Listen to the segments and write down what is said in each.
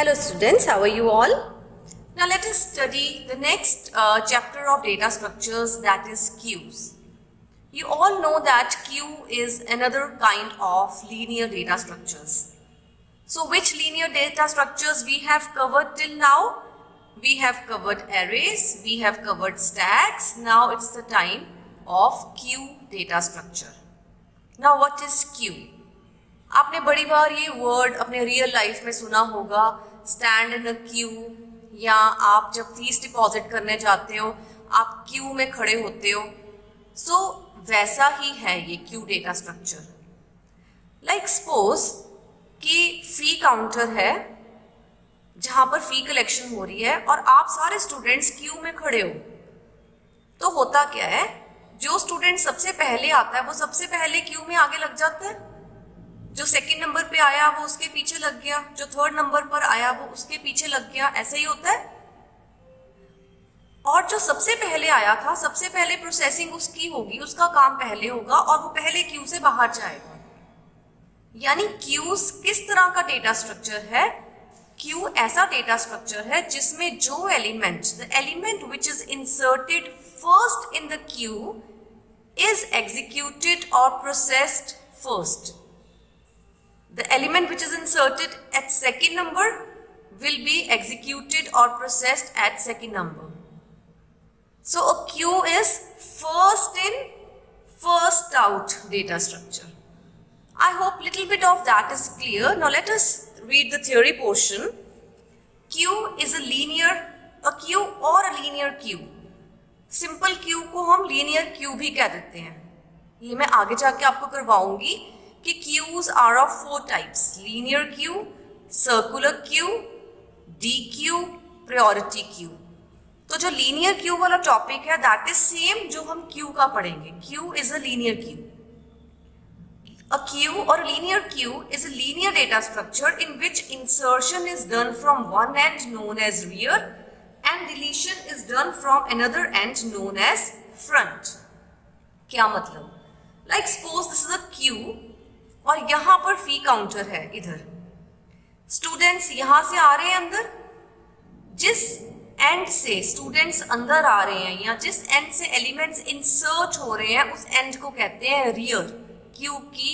Hello students, how are you all? Now let us study the next chapter of data structures, that is queues. You all know that queue is another kind of linear data structures. So which linear data structures we have covered till now? We have covered arrays, we have covered stacks. Now it's the time of queue data structure. Now what is queue? आपने बड़ी बार ये word अपने real life में सुना होगा, stand in a Q, या आप जब फीस डिपॉजिट करने जाते हो आप क्यू में खड़े होते हो. सो वैसा ही है ये Q data structure. Like suppose कि फी काउंटर है जहां पर फी कलेक्शन हो रही है और आप सारे स्टूडेंट्स क्यू में खड़े हो. तो होता क्या है, जो स्टूडेंट सबसे पहले आता है वो सबसे पहले क्यू में आगे लग जाता है. जो सेकंड नंबर पे आया वो उसके पीछे लग गया, जो थर्ड नंबर पर आया वो उसके पीछे लग गया. ऐसे ही होता है. और जो सबसे पहले आया था सबसे पहले प्रोसेसिंग उसकी होगी, उसका काम पहले होगा और वो पहले क्यू से बाहर जाएगा. यानी क्यूज किस तरह का डेटा स्ट्रक्चर है? क्यू ऐसा डेटा स्ट्रक्चर है जिसमें जो element, the element which is inserted first in the queue is executed और processed first. The element which is inserted at second number will be executed or processed at second number. So a queue is first in, first out data structure. I hope little bit of that is clear. Now let us read the theory portion. Queue is a queue or a linear queue. Simple queue को हम linear queue भी कह देते हैं. ये मैं आगे जाके आपको करवाऊंगी कि queues are of four types: linear queue, circular queue, D queue, priority queue. तो जो linear queue वाला टॉपिक है that is same जो हम queue का पढ़ेंगे. Queue is a linear queue. A queue or a linear queue is a linear data structure in which insertion is done from one end known as rear and deletion is done from another end known as front. क्या मतलब? Like suppose this is a queue और यहां पर फी counter है. इधर students यहां से आ रहे हैं अंदर, जिस एंड से स्टूडेंट्स अंदर आ रहे हैं या जिस एंड से एलिमेंट्स इंसर्ट हो रहे हैं उस एंड को कहते हैं रियर. क्यू की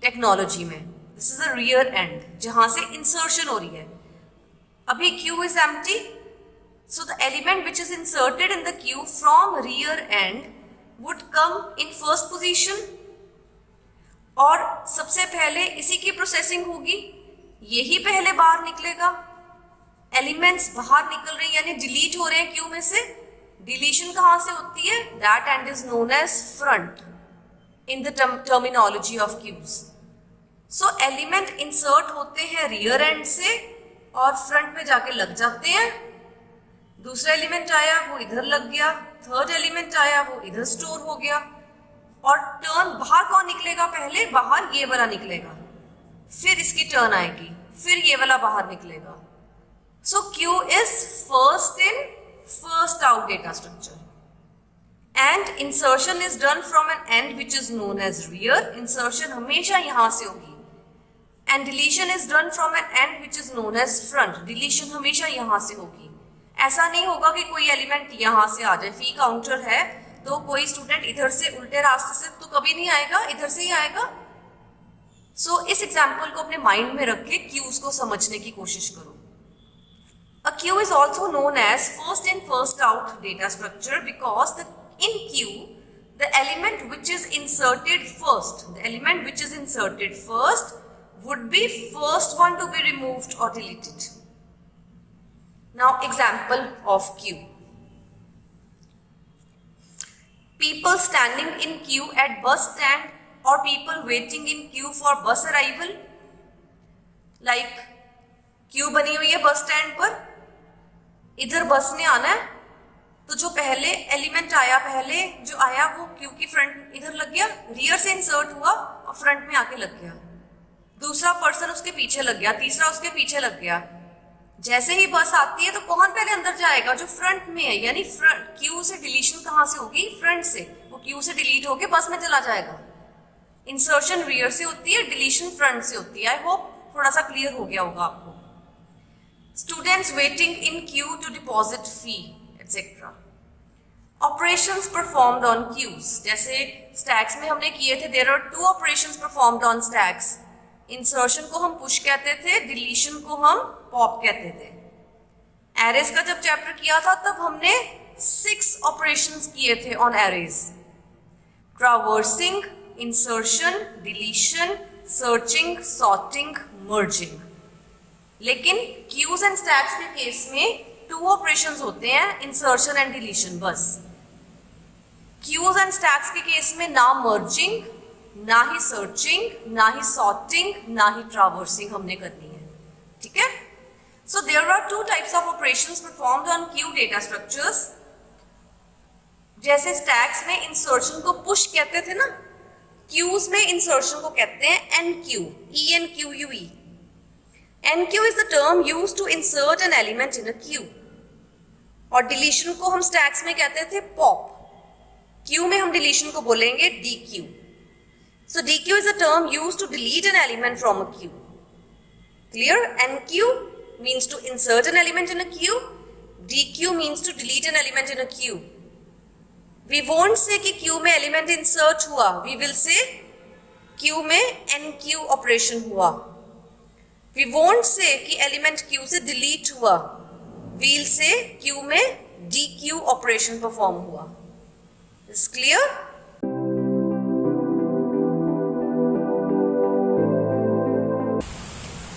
टेक्नोलॉजी में this is a rear and जहां से इंसर्शन हो रही है. अभी Q is empty, so the element which is inserted in the Q from rear and would come in first position और सबसे पहले इसी की प्रोसेसिंग होगी. यही पहले बाहर निकलेगा. एलिमेंट्स बाहर निकल रहे हैं यानी डिलीट हो रहे हैं क्यू में से. डिलीशन कहां से होती है? That end is known as front in the terminology of queues. So element insert होते हैं रियर एंड से और फ्रंट पे जाके लग जाते हैं. दूसरा एलिमेंट आया वो इधर लग गया, थर्ड एलिमेंट आया वो इधर स्टोर हो गया. और टर्न बाहर कौन निकलेगा? पहले बाहर ये वाला निकलेगा, फिर इसकी टर्न आएगी, फिर ये वाला बाहर निकलेगा. So queue is first in first out data structure and insertion is done from an end which is known as rear. Insertion हमेशा यहां से होगी. And deletion is done from an end which is known as front. Deletion हमेशा यहां से होगी. ऐसा नहीं होगा कि कोई एलिमेंट यहां से आ जाए. फी काउंटर है तो कोई स्टूडेंट इधर से उल्टे रास्ते से तो कभी नहीं आएगा, इधर से ही आएगा. सो इस एग्जाम्पल को अपने माइंड में रख के क्यूज को समझने की कोशिश करो. A queue is also known as first in first out data structure because in queue the element which is inserted first would be first one to be removed और deleted. Now example of queue. People standing in queue at bus stand or people waiting in queue for bus arrival. Like queue बनी हुई है bus stand पर, इधर बस ने आना है तो जो पहले एलिमेंट आया, पहले जो आया वो क्यू की फ्रंट इधर लग गया, रियर से इंसर्ट हुआ और फ्रंट में आके लग गया. दूसरा पर्सन उसके पीछे लग गया, तीसरा उसके पीछे लग गया. जैसे ही बस आती है तो कौन पहले अंदर जाएगा? जो फ्रंट में है. यानी क्यू से डिलीशन कहां से होगी? फ्रंट से. वो क्यू से डिलीट होके बस में चला जाएगा. इंसर्शन रियर से होती है, डिलीशन फ्रंट से होती है. आई होप थोड़ा सा क्लियर हो गया होगा आपको. students waiting in queue to deposit fee, etc. Operations performed on queues, जैसे stacks में हमने किए थे, there are two operations performed on stacks. Insertion को हम push कहते थे, deletion को हम pop कहते थे. Arrays का जब chapter किया था तब हमने 6 operations किए थे on arrays. Traversing, insertion, deletion, searching, sorting, merging. लेकिन queues and stacks के केस में 2 operations होते हैं, insertion and deletion बस. क्यूज एंड स्टैक्स के केस में ना मर्जिंग, ना ही सर्चिंग, ना ही सॉर्टिंग, ना ही ट्रावर्सिंग हमने करनी है. ठीक है. So there are 2 types of operations performed on queue data structures. जैसे स्टैक्स में इंसर्शन को पुश कहते थे ना, क्यूज में इंसर्शन को कहते हैं enqueue, ENQUE. Enqueue is the term used to insert an element in a queue. और डिलीशन को हम स्टैक्स में कहते थे पॉप. क्यू में हम डिलीशन को बोलेंगे DQ. So DQ is a term used to delete an element from a queue. Clear? NQ means to insert an element in a queue. DQ means to delete an element in a queue. We won't say कि queue में element insert हुआ. We will say queue में NQ operation हुआ. We won't say कि element queue से delete हुआ. We'll say queue में DQ operation perform हुआ. Is clear?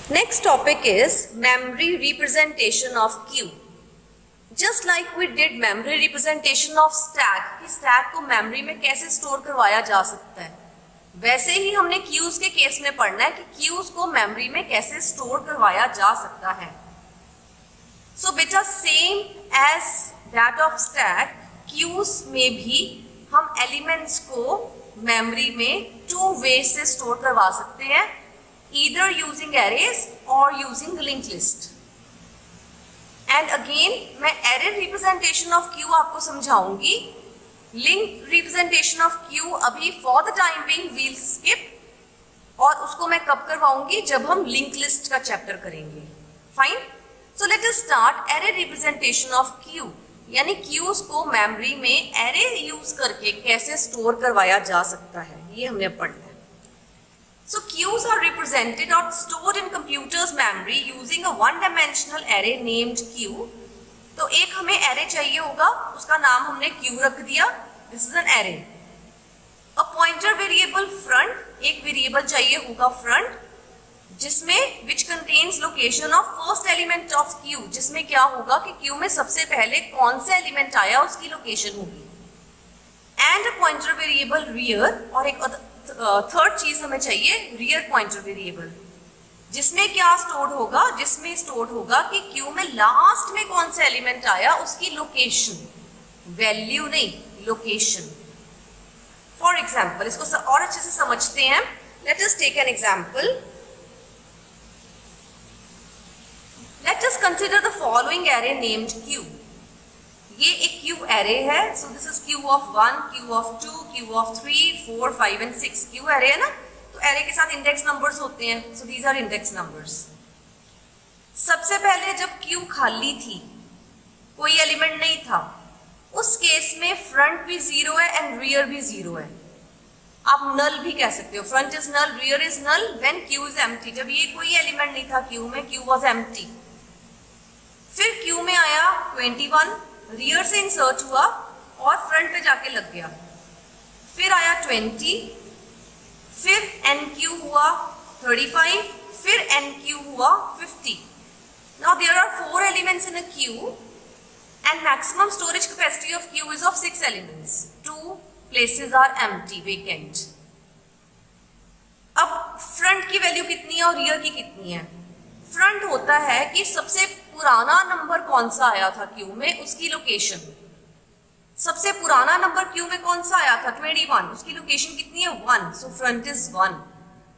Next topic is memory representation of queue. Just like we did memory representation of stack, कि stack को memory में कैसे store करवाया जा सकता है, वैसे ही हमने queues के केस में पढ़ना है कि queues को memory में कैसे store करवाया जा सकता है. So बेटा same as that of stack, queues में भी हम एलिमेंट्स को मेमोरी में 2 वेज से स्टोर करवा सकते हैं, ईदर यूजिंग एरेज और using link list. And again मैं एरे रिप्रेजेंटेशन ऑफ क्यू आपको समझाऊंगी. लिंक रिप्रेजेंटेशन ऑफ क्यू अभी for the time being we'll skip, और उसको मैं कब करवाऊंगी, जब हम लिंक लिस्ट का चैप्टर करेंगे. Fine. So let us start array representation of queue, यानी क्यूज को मेमोरी में एरे यूज करके कैसे स्टोर करवाया जा सकता है, ये हमने पढ़ना है. सो क्यूज आर रिप्रेजेंटेड और stored in computers memory using a one dimensional array named Q. तो एक हमें एरे चाहिए होगा, उसका नाम हमने क्यू रख दिया. This is an array. A pointer variable front, एक वेरिएबल चाहिए होगा फ्रंट, जिसमें which contains location of first element of Q, जिसमें क्या होगा कि क्यू में सबसे पहले कौन सा एलिमेंट आया उसकी लोकेशन होगी. And a pointer variable rear, और एक थर्ड चीज हमें चाहिए रियर पॉइंटर वेरिएबल, जिसमें क्या स्टोर्ड होगा, जिसमें स्टोर्ड होगा कि क्यू में लास्ट में कौन सा एलिमेंट आया उसकी लोकेशन, वैल्यू नहीं, लोकेशन. फॉर एग्जाम्पल, इसको और अच्छे से समझते हैं. Let us take an example. Let us consider the following array named Q. ये एक Q array है. So this is Q of 1, Q of 2, Q of 3, 4, 5 and 6. Q array है ना, तो array के साथ index numbers होते हैं. So these are index numbers. सबसे पहले जब Q खाली थी, कोई एलिमेंट नहीं था, उस केस में फ्रंट भी 0 है एंड रियर भी 0 है. आप नल भी कह सकते हो. Front is null, rear is null when Q is empty. जब ये कोई एलिमेंट नहीं था Q में, Q was empty. फिर Q में आया 21, रियर से इंसर्ट हुआ और फ्रंट पे जाके लग गया. फिर आया 20, फिर NQ हुआ 35, फिर NQ हुआ 50. Now there are 4 elements in a queue and maximum storage capacity of queue is of 6 elements. 2 places are empty, vacant. अब फ्रंट की वैल्यू कितनी है और रियर की कितनी है? फ्रंट होता है कि सबसे पुराना नंबर कौन सा आया था क्यू में, उसकी लोकेशन. सबसे पुराना नंबर क्यू में कौन सा आया था 21, उसकी लोकेशन कितनी है 1. सो फ्रंट इज 1,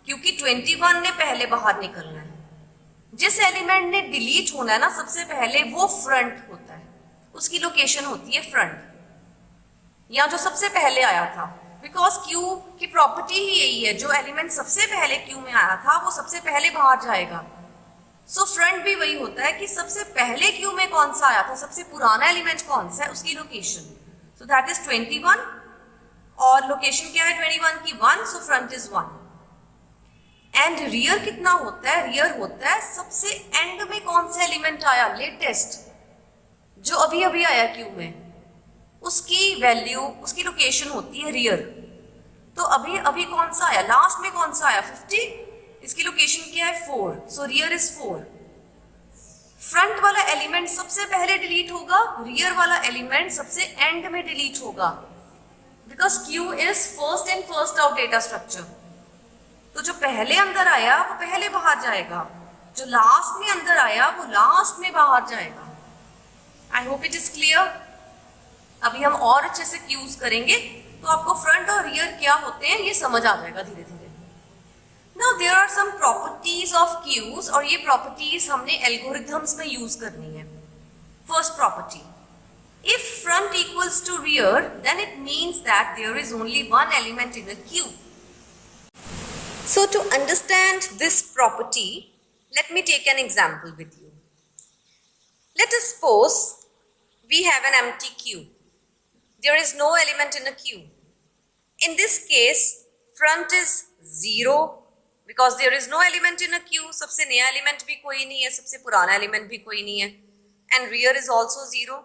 क्योंकि 21 ने पहले बाहर निकलना है. जिस एलिमेंट ने डिलीट होना है ना सबसे पहले, वो फ्रंट होता है, उसकी लोकेशन होती है फ्रंट, या जो सबसे पहले आया था. बिकॉज क्यू की प्रॉपर्टी ही यही है, जो एलिमेंट सबसे पहले क्यू में आया था वो सबसे पहले बाहर जाएगा. सो फ्रंट भी वही होता है कि सबसे पहले क्यू में कौन सा आया था, सबसे पुराना एलिमेंट कौन सा है, उसकी लोकेशन, सो दैट इज 21 और लोकेशन क्या है 21 की 1, so front is 1। And rear कितना होता है, रियर होता है सबसे एंड में कौन सा एलिमेंट आया, लेटेस्ट जो अभी अभी आया क्यू में, उसकी वैल्यू, उसकी लोकेशन होती है रियर। तो अभी अभी कौन सा आया, लास्ट में कौन सा आया 50, इसकी लोकेशन क्या है 4, सो रियर इज 4। फ्रंट वाला एलिमेंट सबसे पहले डिलीट होगा, रियर वाला एलिमेंट सबसे एंड में डिलीट होगा, because Q is first in first out data structure. तो जो पहले अंदर आया वो पहले बाहर जाएगा, जो लास्ट में अंदर आया वो लास्ट में बाहर जाएगा। आई होप इट इज क्लियर। अभी हम और अच्छे से क्यूज करेंगे तो आपको फ्रंट और रियर क्या होते हैं ये समझ आ जाएगा धीरे धीरे। Now there are some properties of queues, और ये प्रॉपर्टीज हमने एल्गोरिथम्स में यूज करनी है। First property, if front equals to rear, then it means that there is only one element in a queue. So to understand this property, let me take an example with you. Let us suppose we have an empty queue. There is no element in a queue. In this case, front is 0 because there is no element in a queue. सबसे नया element भी कोई नहीं है, सबसे पुराना element भी कोई नहीं है, and rear is also 0.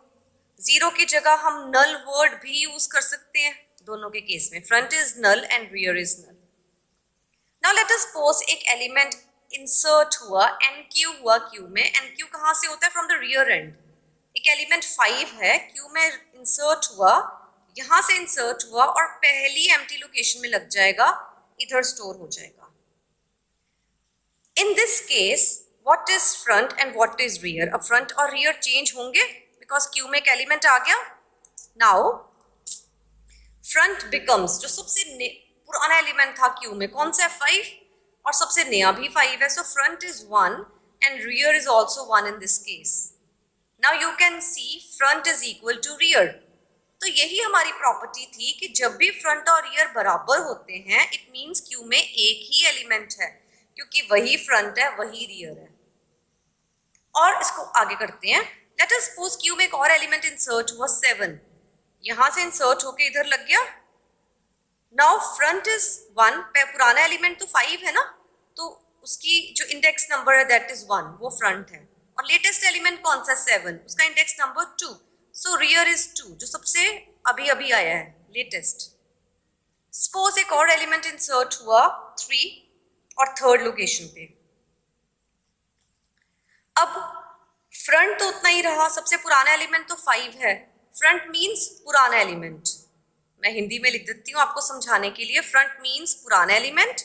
0 की जगह हम null word भी यूज कर सकते हैं दोनों के केस में, front is null and rear is null. Now let us suppose एक एलिमेंट इंसर्ट हुआ, NQ हुआ क्यू में। NQ कहाँ से होता है, फ्रॉम द रियर एंड। एक एलिमेंट 5 है, क्यू में इंसर्ट हुआ, यहाँ से इंसर्ट हुआ और पहली एम्प्टी लोकेशन में लग जाएगा, इधर स्टोर हो जाएगा। इन this case what is front end what is rear? अब फ्रंट और रियर चेंज होंगे बिकॉज क्यू में एक एलिमेंट आ गया। नाउ फ्रंट बिकम्स, जो सबसे पुराना एलिमेंट था क्यू में कौन सा है 5, और सबसे नया भी 5 है, so front is 1 and rear is also 1 in this case. Now you can see front is equal to rear. तो यही हमारी प्रॉपर्टी थी कि जब भी फ्रंट और रियर बराबर होते हैं इट मीन्स क्यू में एक ही एलिमेंट है, क्योंकि वही फ्रंट है वही रियर है। और इसको आगे करते हैं। लेट अस सपोज क्यू में एक और एलिमेंट इंसर्ट हुआ 7, यहां से इंसर्ट होके इधर लग गया। नाउ फ्रंट इज 1, पुराना एलिमेंट तो 5 है ना, तो उसकी जो इंडेक्स नंबर है दैट इज 1, वो फ्रंट है, और लेटेस्ट एलिमेंट कौन सा 7, उसका index number 2, so rear is 2, जो सबसे अभी अभी आया है लेटेस्ट। सपोज एक और एलिमेंट इंसर्ट हुआ 3 और थर्ड लोकेशन पे। अब फ्रंट तो उतना ही रहा, सबसे पुराना एलिमेंट तो 5 है, फ्रंट मीन्स पुराना एलिमेंट। मैं हिंदी में लिख देती हूँ आपको समझाने के लिए। फ्रंट मीन्स पुराना एलिमेंट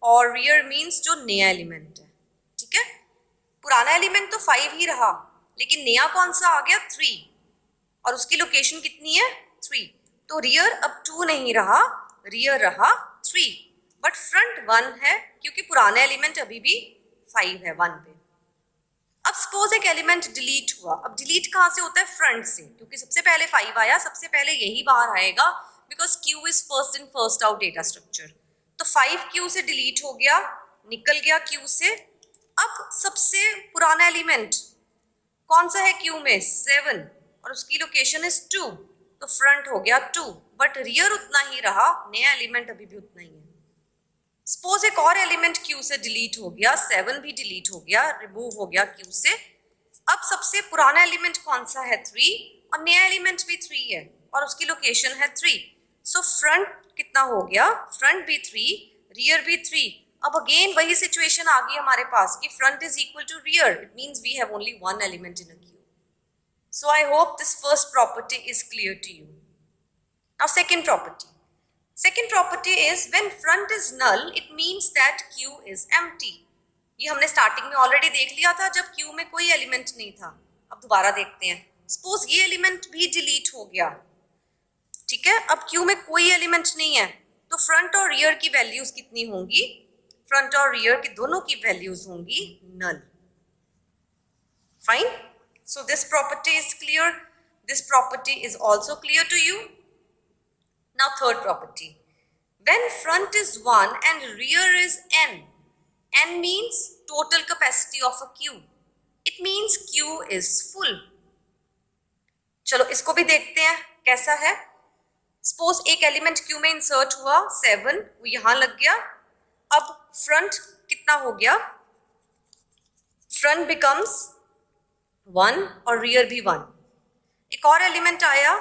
और रियर मीन्स जो नया एलिमेंट है, ठीक है। पुराना एलिमेंट तो 5 ही रहा, लेकिन नया कौन सा आ गया 3, और उसकी लोकेशन कितनी है 3, तो रियर अब 2 नहीं रहा, रियर रहा 3, बट फ्रंट 1 है क्योंकि पुराना एलिमेंट अभी भी 5 है 1 पे। अब सपोज एक एलिमेंट डिलीट हुआ। अब डिलीट कहाँ से होता है, फ्रंट से, क्योंकि सबसे पहले 5 आया, सबसे पहले यही बाहर आएगा because Q is first in first out data structure. तो 5 क्यू से डिलीट हो गया, निकल गया क्यू से। अब सबसे पुराना एलिमेंट कौन सा है क्यू में 7, और उसकी लोकेशन इज 2, तो फ्रंट हो गया 2, बट रियर उतना ही रहा, नया एलिमेंट अभी भी उतना ही है। सपोज एक और एलिमेंट क्यू से डिलीट हो गया, 7 भी डिलीट हो गया, रिमूव हो गया क्यू से। अब सबसे पुराना एलिमेंट कौन सा है 3, और नया एलिमेंट भी 3 है और उसकी लोकेशन है 3, सो फ्रंट कितना हो गया, फ्रंट भी 3, रियर भी 3। अब अगेन वही सिचुएशन आ गई हमारे पास कि front is equal to rear, it means we have only one element in a queue. So I hope this first property is clear to you. Now second property. Second property is when front is null, it means that Q is empty. ये हमने starting में already देख लिया था जब Q में कोई element नहीं था। अब दोबारा देखते हैं। सपोज ये एलिमेंट भी डिलीट हो गया, ठीक है। अब Q में कोई एलिमेंट नहीं है, तो फ्रंट और रियर की वैल्यूज कितनी होंगी, फ्रंट और रियर की दोनों की वैल्यूज होंगी null. Fine, so this property is clear, this property is also clear to you. Now third property, when front is 1 and rear is n, n means total capacity of a queue. It means queue is full. चलो इसको भी देखते हैं कैसा है. Suppose एक element Q में insert हुआ 7, वो यहां लग गया. अब फ्रंट कितना हो गया? फ्रंट बिकम्स 1 और रियर भी 1. एक और एलिमेंट आया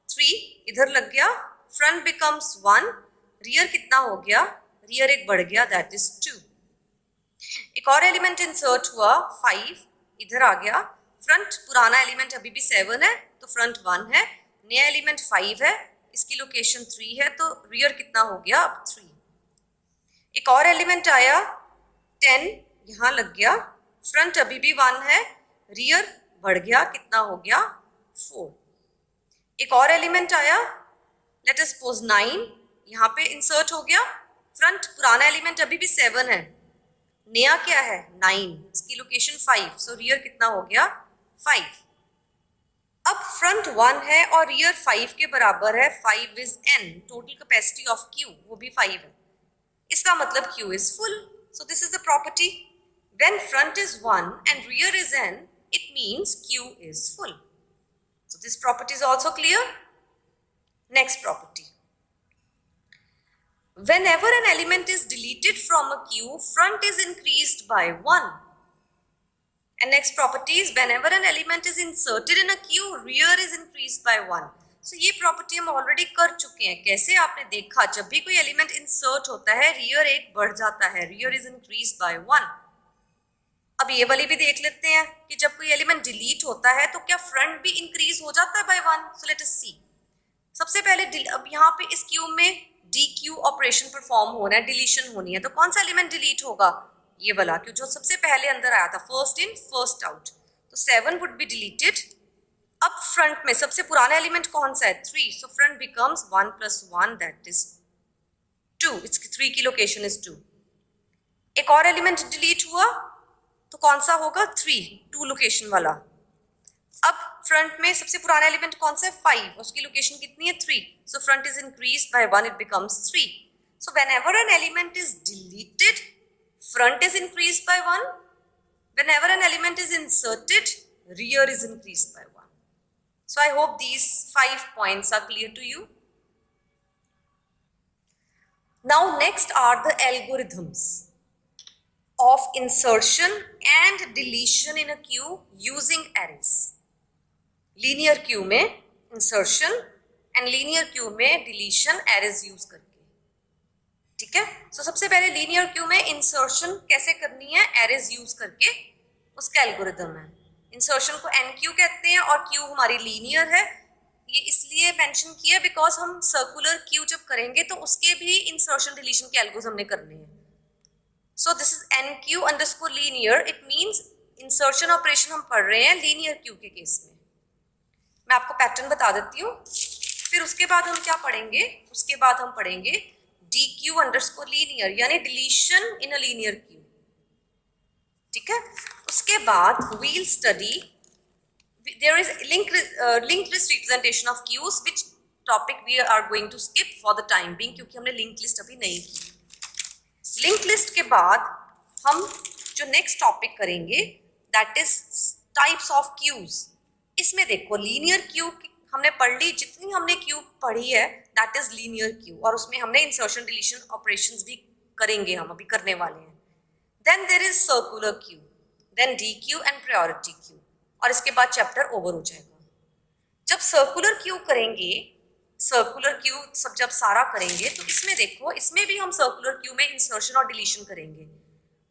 3, इधर लग गया. फ्रंट बिकम्स 1, रियर कितना हो गया? रियर एक बढ़ गया, दैट इज 2. एक और एलिमेंट इंसर्ट हुआ 5, इधर आ गया. फ्रंट पुराना एलिमेंट अभी भी 7 है तो फ्रंट 1 है. नया एलिमेंट 5 है, इसकी लोकेशन 3 है तो रियर कितना हो गया? अब 3. एक और एलिमेंट आया 10, यहां लग गया. फ्रंट अभी भी 1 है, रियर बढ़ गया, कितना हो गया? 4. एक और एलिमेंट आया, लेट अस सपोज 9, यहां पे इंसर्ट हो गया. फ्रंट पुराना एलिमेंट अभी भी 7 है, नया क्या है? 9, इसकी लोकेशन 5, सो रियर कितना हो गया? 5. अब फ्रंट 1 है और रियर 5 के बराबर है. 5 is n, total capacity of Q वो भी 5 है. इसका मतलब Q is full. So this is the property. When front is 1 and rear is n, it means Q is full. So this property is also clear. Next property. Whenever an element is deleted from a queue, front is increased by 1. And next property is whenever an element is inserted in a queue, rear is increased by 1. So ये property हम already कर चुके हैं. कैसे? आपने देखा जब भी कोई element insert होता है, rear एक बढ़ जाता है, rear is increased by 1. अब ये वाली भी देख लेते हैं कि जब कोई एलिमेंट डिलीट होता है तो क्या फ्रंट भी इंक्रीज हो जाता है बाय 1. सो लेट अस सी. सबसे पहले अब यहाँ पे इस क्यू में डी क्यू ऑपरेशन परफॉर्म होना है, डिलीशन होनी है. तो कौन सा एलिमेंट डिलीट होगा? ये वाला, क्यों जो सबसे पहले अंदर आया था, फर्स्ट इन फर्स्ट आउट. तो 7 वुड बी डिलीटेड. अब फ्रंट में सबसे पुराना एलिमेंट कौन सा है? 3. सो फ्रंट बिकम्स 1 + 1, दैट इज 2. इसकी 3 की लोकेशन इज 2. एक और एलिमेंट डिलीट हुआ तो कौन सा होगा? 3, 2 लोकेशन वाला. अब फ्रंट में सबसे पुराना एलिमेंट कौन सा है? 5, उसकी लोकेशन कितनी है? 3. सो front is increased by 1, it becomes 3. So whenever N element is deleted, front is increased by 1. Whenever an element is inserted, rear is increased by 1. So I hope these 5 points are clear to you. Now next are the algorithms of insertion and deletion in a queue using arrays. Linear queue में insertion and linear queue में deletion arrays use करके. ठीक है. सो सबसे पहले linear queue में insertion कैसे करनी है? एरेज यूज करके, उसका एल्गोरिथम है. इंसर्शन को एन क्यू कहते हैं और क्यू हमारी लीनियर है. ये इसलिए मेंशन किया बिकॉज हम सर्कुलर क्यू जब करेंगे तो उसके भी इंसर्शन डिलीशन के एल्गोरिथम हमने करने हैं. सो this is an Q underscore linear. It means insertion operation हम पढ़ रहे हैं लीनियर क्यू के केस में. मैं आपको पैटर्न बता देती हूँ. फिर उसके बाद हम क्या पढ़ेंगे? उसके बाद हम पढ़ेंगे DQ अंडरस्कोर लीनियर, यानी deletion in a linear Q. ठीक है. उसके बाद we'll study there is linked list representation of queues, which topic we are going to skip for the time being क्योंकि हमने linked list अभी नहीं की. लिंक लिस्ट के बाद हम जो नेक्स्ट टॉपिक करेंगे that is types of queues. इसमें देखो लीनियर क्यू हमने पढ़ ली, जितनी हमने क्यू पढ़ी है दैट इज लीनियर क्यू, और उसमें हमने इंसर्शन डिलीशन ऑपरेशंस भी करेंगे, हम अभी करने वाले हैं. Then there is circular queue, then dequeue and priority queue, और इसके बाद चैप्टर ओवर हो जाएगा. जब सर्कुलर क्यू करेंगे, सर्कुलर क्यू सब जब सारा करेंगे तो इसमें देखो, इसमें भी हम सर्कुलर क्यू में इंसर्शन और डिलीशन करेंगे.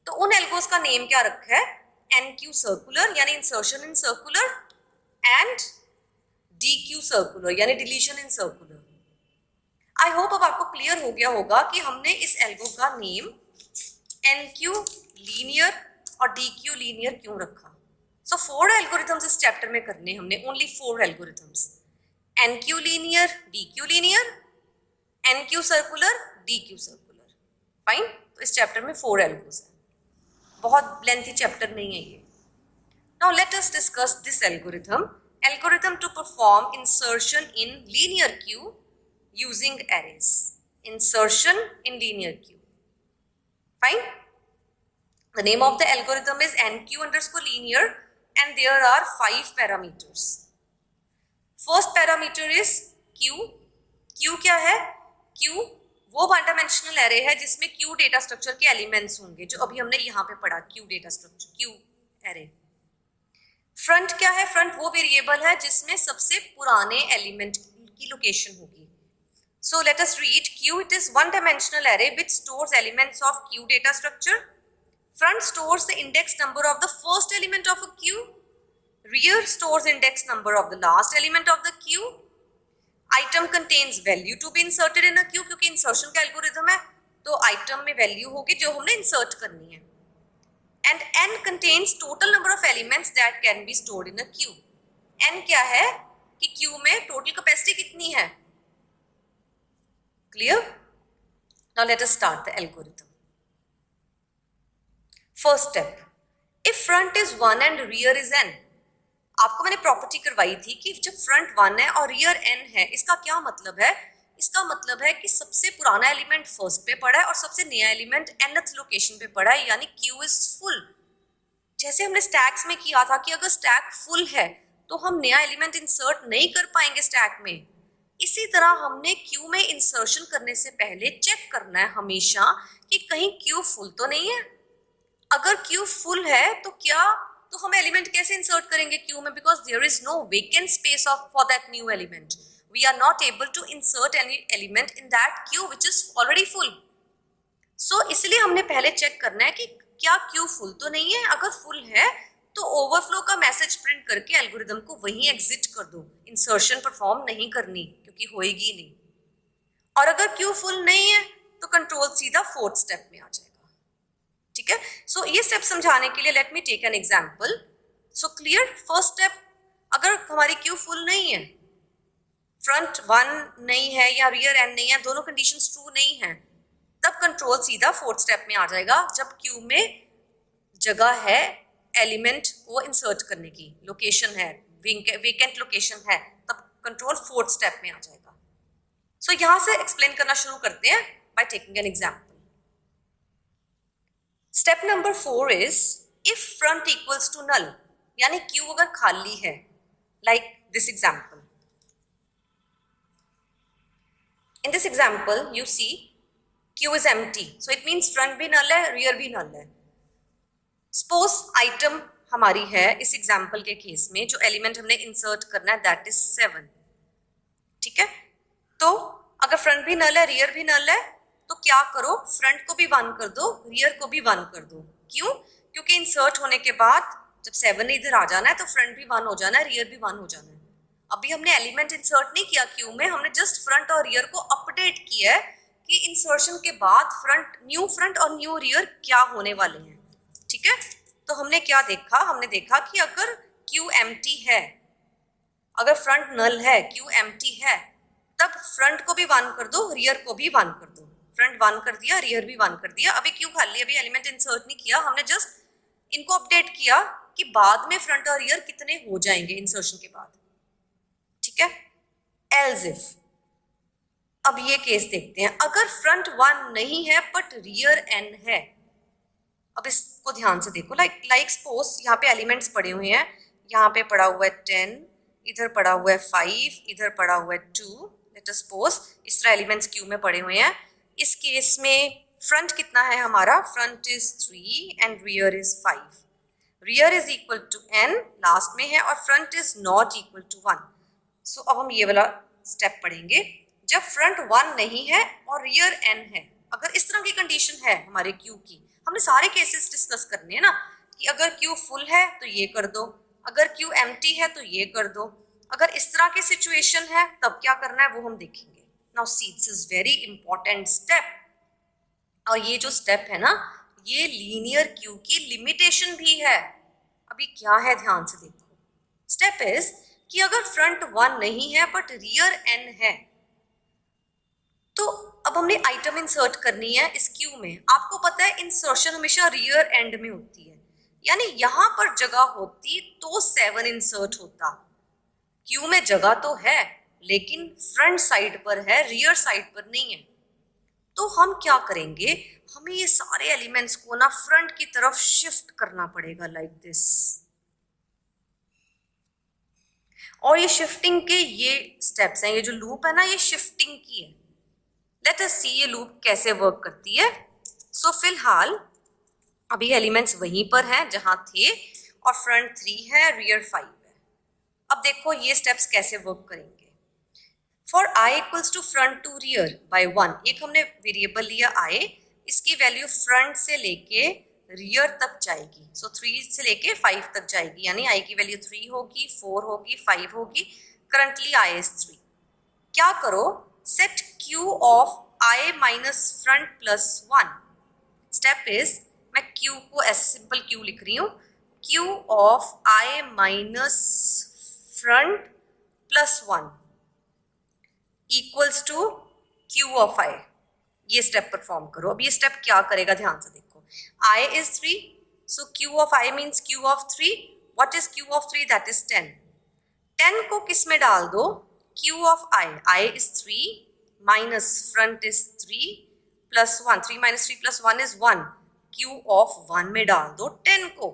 तो उन एल्गोस का नेम क्या रखा है? एन क्यू सर्कुलर यानी insertion in circular, and dequeue circular यानी deletion in circular. I hope अब आपको क्लियर हो गया होगा कि हमने इस एल्गो का नेम एन क्यू लीनियर और डी क्यू लीनियर क्यों रखा. सो 4 एल्गोरिथम्स इस चैप्टर में करने हमने, only 4 algorithms. Enqueue linear, dequeue linear, enqueue circular, dequeue circular. Fine. तो इस चैप्टर में 4 एल्गोस हैं, बहुत लेंथी चैप्टर नहीं है ये. Now let us discuss this algorithm. Algorithm to perform insertion in linear queue using arrays. Insertion in linear queue. Fine. The name of the algorithm is NQ_linear and there are 5 parameters. First parameter is Q. Q क्या है? Q वो one dimensional array है जिसमें Q data structure के elements होंगे, जो अभी हमने यहाँ पे पढ़ा Q data structure, Q array. Front क्या है? फ्रंट वो वेरिएबल है जिसमें सबसे पुराने एलिमेंट की लोकेशन होगी. So let us read Q. It is one dimensional array which stores elements of Q data structure. Front stores the index number of the first element of a Q. Rear stores index number of the last element of the Q. Item contains value to be inserted in a Q, क्योंकि insertion का algorithm है तो item में value होगी जो हमने insert करनी है. And n contains total number of elements that can be stored in a Q. n क्या है कि Q में टोटल कैपेसिटी कितनी है? Clear? Now let us start the algorithm. First step, if front is 1 and rear is n. आपको मैंने property करवाई थी कि जब फ्रंट 1 है और रियर n है, इसका क्या मतलब है? इसका मतलब है कि सबसे पुराना एलिमेंट फर्स्ट पे पड़ा है और सबसे नया एलिमेंट nth लोकेशन पे पड़ा है, यानी Q इज फुल. जैसे हमने स्टैक्स में किया था कि अगर स्टैक फुल है तो हम नया एलिमेंट इंसर्ट नहीं कर पाएंगे स्टैक में. इसी तरह हमने Q में इंसर्शन करने से पहले चेक करना है हमेशा कि कहीं Q फुल तो नहीं है. अगर Q फुल है तो हम एलिमेंट कैसे इंसर्ट करेंगे Q में? Because there is no vacant space for that new element. We are not able to insert any element in that Q which is already full. So इसलिए हमने पहले check करना है कि क्या Q फुल तो नहीं है. अगर फुल है तो ओवरफ्लो का मैसेज प्रिंट करके एल्गोरिथम को वहीं एग्जिट कर दो. इंसर्शन परफॉर्म नहीं करनी क्योंकि होएगी नहीं. और अगर Q फुल नहीं है तो कंट्रोल सीधा फोर्थ स्टेप में आ जाएगा. ठीक है. सो ये स्टेप समझाने के लिए let me take an example. So clear. First step, अगर हमारी Q फुल नहीं है, फ्रंट 1 नहीं है या रियर n नहीं है, दोनों कंडीशंस ट्रू नहीं है, तब कंट्रोल सीधा फोर्थ स्टेप में आ जाएगा. जब Q में जगह है एलिमेंट को इंसर्ट करने की, लोकेशन है, वेकेंट लोकेशन है, तब कंट्रोल फोर्थ स्टेप में आ जाएगा. सो यहां से एक्सप्लेन करना शुरू करते हैं by taking an example. Step number 4 is if front equals to null, यानी Q अगर खाली है, like this example. In this example, you see Q is empty, so it means front भी null है, rear भी null है. Suppose item हमारी है इस एग्जाम्पल के केस में, जो एलिमेंट हमने इंसर्ट करना है दैट इज 7. ठीक है. तो अगर फ्रंट भी नल है, रियर भी नल है, तो क्या करो, फ्रंट को भी 1 कर दो, रियर को भी 1 कर दो. क्यों? क्योंकि इंसर्ट होने के बाद जब 7 इधर आ जाना है तो फ्रंट भी 1 हो जाना है, रियर भी 1 हो जाना है. अभी हमने एलिमेंट इंसर्ट नहीं किया Q में, हमने जस्ट फ्रंट और रियर को अपडेट किया है कि इंसर्शन के बाद फ्रंट और न्यू रियर क्या होने वाले हैं. ठीक है. तो हमने क्या देखा? हमने देखा कि अगर Q एम्प्टी है, अगर फ्रंट नल है, Q एम्प्टी है, तब फ्रंट को भी 1 कर दो, रियर को भी 1 कर दो. फ्रंट 1 कर दिया, रियर भी 1 कर दिया. अभी Q खाली, अभी एलिमेंट इंसर्ट नहीं किया, हमने जस्ट इनको अपडेट किया कि बाद में फ्रंट और रियर कितने हो जाएंगे इंसर्शन के बाद. ठीक है. एल्स इफ, अब ये केस देखते हैं. अगर फ्रंट 1 नहीं है बट रियर n है. अब इसको ध्यान से देखो. लाइक सपोज यहाँ पे एलिमेंट्स पड़े हुए हैं. यहाँ पे पड़ा हुआ है 10, इधर पड़ा हुआ है 5, इधर पड़ा हुआ है 2. लेट अस सपोज इस तरह एलिमेंट्स Q में पड़े हुए हैं. इस केस में फ्रंट कितना है हमारा? Front is 3 and rear is 5. Rear is equal to n last में है और front is not equal to 1. So अब हम ये वाला स्टेप पढ़ेंगे. जब फ्रंट 1 नहीं है और रियर n है, अगर इस तरह की कंडीशन है हमारे Q की, हमने सारे केसेस डिस्कस करने हैं ना, कि अगर Q फुल है तो ये कर दो, अगर Q एम्प्टी है तो ये कर दो, अगर इस तरह की सिचुएशन है तब क्या करना है वो हम देखेंगे. Now see, this is very important step. और ये जो स्टेप है ना, ये लीनियर Q की लिमिटेशन भी है. अभी क्या है ध्यान से देखो. स्टेप इज कि अगर फ्रंट 1 नहीं है बट रियर n है, तो अब हमने आइटम इंसर्ट करनी है इस Q में. आपको पता है इंसर्शन हमेशा रियर एंड में होती है, यानी यहां पर जगह होती तो 7 इंसर्ट होता. Q में जगह तो है लेकिन फ्रंट साइड पर है, रियर साइड पर नहीं है. तो हम क्या करेंगे, हमें ये सारे एलिमेंट्स को ना फ्रंट की तरफ शिफ्ट करना पड़ेगा लाइक दिस। और ये शिफ्टिंग के ये स्टेप्स हैं, ये जो लूप है ना ये शिफ्टिंग की है। लेट अस सी ये लूप कैसे वर्क करती है। सो फिलहाल अभी एलिमेंट्स वहीं पर हैं जहां थे और फ्रंट 3 है, रियर 5 है। अब देखो ये स्टेप्स कैसे वर्क करेंगे। For i equals to front to rear by 1, एक हमने वेरिएबल लिया i, इसकी वैल्यू फ्रंट से लेके रियर तक जाएगी। सो 3 से लेके 5 तक जाएगी, यानी i की वैल्यू 3 होगी, 4 होगी, 5 होगी। Currently i is 3। क्या करो, set q of i minus front plus 1। Step is, मैं q को ऐसे सिंपल q लिख रही हूँ, q of i minus front plus 1 equals to q of i। ये स्टेप परफॉर्म करो। अब ये स्टेप क्या करेगा, ध्यान से देखो। i is 3, so q of i means q of 3. What is q of 3? That is 10. 10 को किस में डाल दो, q of i is 3 minus front is 3 plus 1, 3 minus 3 plus 1 is 1, q of 1 में डाल दो 10 को।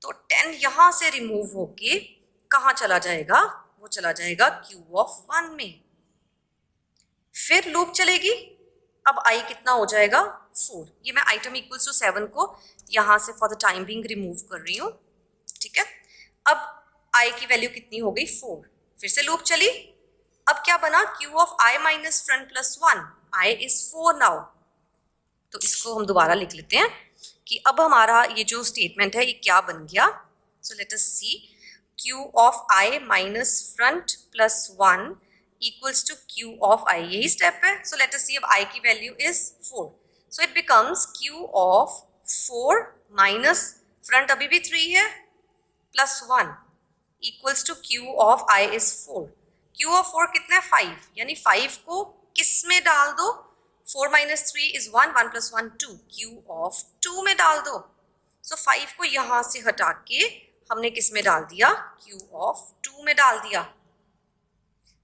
तो 10 यहां से रिमूव होके कहां चला जाएगा, वो चला जाएगा q of 1 में। फिर लूप चलेगी। अब i कितना हो जाएगा, 4। ये मैं आइटम इक्वल्स टू 7 को यहां से for the time being remove कर रही हूँ, ठीक है। अब i की वैल्यू कितनी हो गई, 4। फिर से लूप चली। अब क्या बना, q of i minus front plus 1, i is 4 now. तो इसको हम दोबारा लिख लेते हैं कि अब हमारा ये जो स्टेटमेंट है ये क्या बन गया। So let us see, q of i minus front plus 1 equals to q of i, यही स्टेप है। सो लेट अस सी, अब i की value is 4, so it becomes q of 4 minus front अभी भी 3 है plus 1 equals to q of i is 4। q of 4 कितना है, 5, यानी 5 को किस में डाल दो, 4 minus 3 is 1, 1 plus 1 2, q of 2 में डाल दो। सो 5 को यहां से हटा के हमने किस में डाल दिया, q ऑफ 2 में डाल दिया।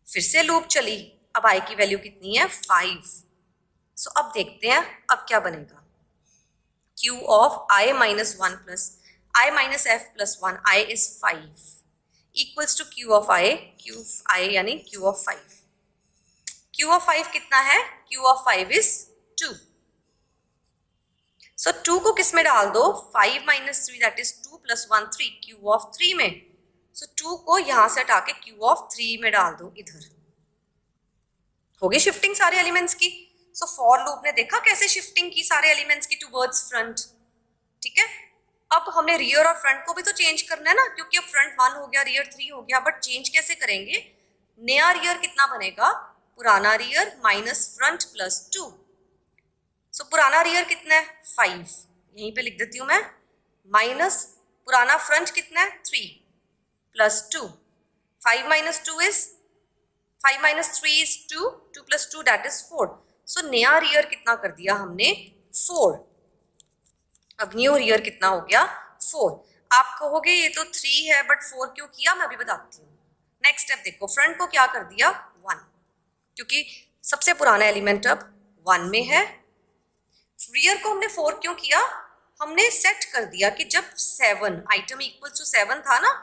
फिर से लूप चली। अब i की वैल्यू कितनी है, 5। सो अब देखते हैं अब क्या बनेगा, q of i minus 1 plus i minus f plus 1, i is 5 equals to q of i यानी q ऑफ 5। q ऑफ 5 कितना है, q ऑफ 5 इज 2। सो 2 को किस में डाल दो, 5 minus 3 that is 2 plus 1 3, q of 3 में। सो 2 को यहां से हटा के q ऑफ 3 में डाल दो इधर। हो गई शिफ्टिंग सारे एलिमेंट्स की। सो फॉर लूप ने देखा कैसे शिफ्टिंग की सारे एलिमेंट्स की टुवर्ड्स फ्रंट, ठीक है। अब हमने रियर और फ्रंट को भी तो चेंज करना है ना, क्योंकि अब फ्रंट 1 हो गया, रियर 3 हो गया, बट चेंज कैसे करेंगे। नया रियर कितना बनेगा, पुराना रियर माइनस फ्रंट प्लस 2। सो पुराना रियर कितना है, 5, यहीं पे लिख देती हूं मैं, माइनस पुराना फ्रंट कितना है, 3 plus 2, 5 minus 2 is 5 minus 3 is 2, 2 plus 2 that is 4। सो नया रियर कितना कर दिया हमने, 4। अब न्यू रियर कितना हो गया, 4। आप कहोगे ये तो 3 है बट 4 क्यों किया, मैं अभी बताती हूँ। नेक्स्ट स्टेप देखो, फ्रंट को क्या कर दिया, 1, क्योंकि सबसे पुराना एलिमेंट अब 1 में है। रियर को हमने 4 क्यों किया, हमने सेट कर दिया कि जब 7 आइटम इक्वल्स टू 7 था ना,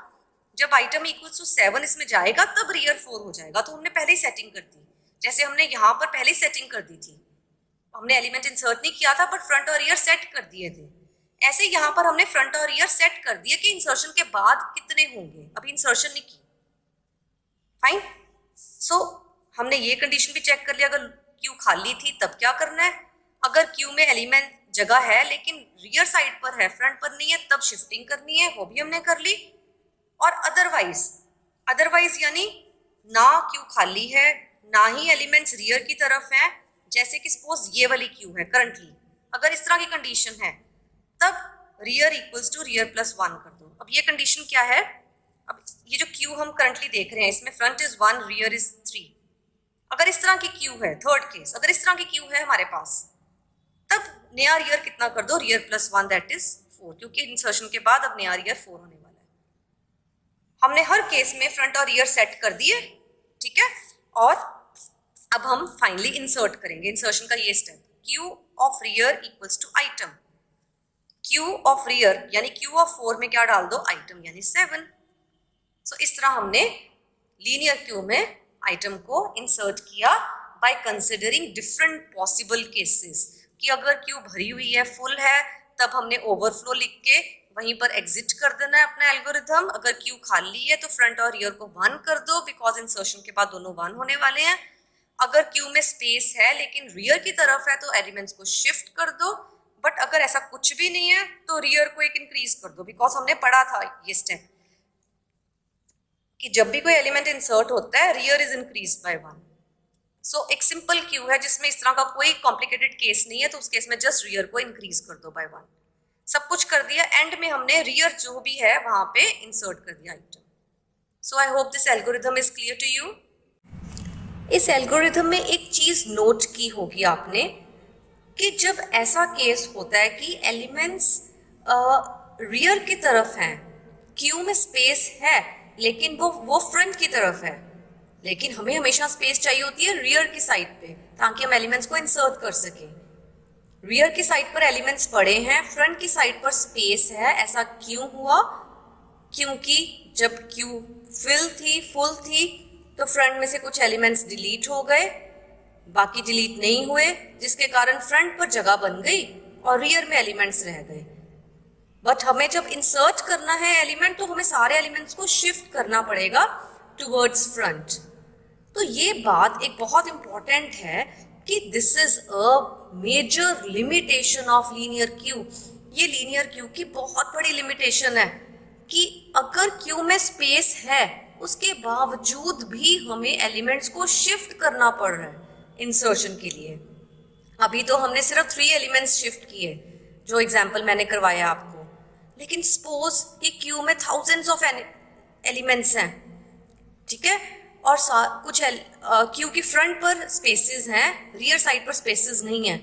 जब आइटम इक्वल्स टू 7 इसमें जाएगा तब रियर 4 हो जाएगा। तो हमने पहले ही सेटिंग कर दी, जैसे हमने यहाँ पर पहले ही सेटिंग कर दी थी। हमने एलिमेंट इंसर्ट नहीं किया था बट फ्रंट और रियर सेट कर दिए थे। ऐसे यहाँ पर हमने फ्रंट और रियर सेट कर दिए कि इंसर्शन के बाद कितने होंगे, अभी इंसर्शन नहीं की। फाइन। सो हमने ये कंडीशन भी चेक कर लिया, अगर क्यू खाली थी तब क्या करना है, अगर क्यू में एलिमेंट जगह है लेकिन रियर साइड पर है, फ्रंट पर नहीं है, तब शिफ्टिंग करनी है, वो भी हमने कर ली। और अदरवाइज यानी ना क्यू खाली है ना ही एलिमेंट्स रियर की तरफ हैं, जैसे कि सपोज ये वाली क्यू है करंटली, अगर इस तरह की कंडीशन है तब rear equals to rear plus 1 कर दो। अब ये कंडीशन क्या है, अब ये जो क्यू हम करंटली देख रहे हैं इसमें फ्रंट इज 1 रियर इज 3। अगर इस तरह की क्यू है, थर्ड केस, अगर इस तरह की क्यू है हमारे पास, तब नया रियर कितना कर दो, रियर प्लस 1 दैट इज 4, क्योंकि इंसर्शन के बाद अब नया रियर 4 होने वाला है। हमने हर केस में फ्रंट और रियर सेट कर दिए, ठीक है। और अब हम फाइनली इंसर्ट करेंगे, इंसर्शन का ये step, queue of rear equals to item, queue of rear यानी क्यू ऑफ 4 में क्या डाल दो, आइटम यानी 7। सो इस तरह हमने लीनियर क्यू में आइटम को इंसर्ट किया by considering different possible cases, कि अगर क्यू भरी हुई है, फुल है, तब हमने ओवरफ्लो लिख के वहीं पर एग्जिट कर देना है अपना एल्गोरिथम। अगर क्यू खाली है तो फ्रंट और रियर को 1 कर दो, बिकॉज इंसर्शन के बाद दोनों 1 होने वाले हैं। अगर क्यू में स्पेस है लेकिन रियर की तरफ है तो एलिमेंट्स को शिफ्ट कर दो, बट अगर ऐसा कुछ भी नहीं है तो रियर को एक इंक्रीज कर दो, बिकॉज हमने पढ़ा था ये स्टेप कि जब भी कोई एलिमेंट इंसर्ट होता है रियर इज इंक्रीज बाय 1। सो एक सिंपल क्यू है जिसमें इस तरह का कोई कॉम्प्लिकेटेड केस नहीं है, तो उस केस में जस्ट रियर को इंक्रीज कर दो बाय 1। सब कुछ कर दिया, एंड में हमने रियर जो भी है वहां पे इंसर्ट कर दिया item. So I hope this algorithm is clear to you. इस एल्गोरिथम में एक चीज नोट की होगी आपने कि जब ऐसा केस होता है कि एलिमेंट्स रियर की तरफ हैं, क्यू में स्पेस है लेकिन वो फ्रंट की तरफ है, लेकिन हमें हमेशा स्पेस चाहिए होती है रियर की साइड पे ताकि हम एलिमेंट्स को इंसर्ट कर सकें। रियर की साइड पर एलिमेंट्स पड़े हैं, फ्रंट की साइड पर स्पेस है। ऐसा क्यों हुआ? क्योंकि जब क्यू फुल थी तो फ्रंट में से कुछ एलिमेंट्स डिलीट हो गए, बाकी डिलीट नहीं हुए, जिसके कारण फ्रंट पर जगह बन गई और रियर में एलिमेंट्स रह गए। बट हमें जब इंसर्ट करना है एलिमेंट तो हमें सारे एलिमेंट्स को शिफ्ट करना पड़ेगा टुवर्ड्स फ्रंट। तो ये बात एक बहुत इंपॉर्टेंट है कि this is a major limitation of linear queue. ये लीनियर क्यू की बहुत बड़ी लिमिटेशन है कि अगर क्यू में स्पेस है उसके बावजूद भी हमें एलिमेंट्स को शिफ्ट करना पड़ रहा है इंसर्शन के लिए। अभी तो हमने सिर्फ 3 एलिमेंट्स शिफ्ट किए जो एग्जाम्पल मैंने करवाया आपको, लेकिन सपोज कि क्यू में थाउजेंड्स ऑफ एलिमेंट्स हैं, ठीक है, और कुछ क्यू की फ्रंट पर स्पेसेस हैं, रियर साइड पर स्पेसेस नहीं है,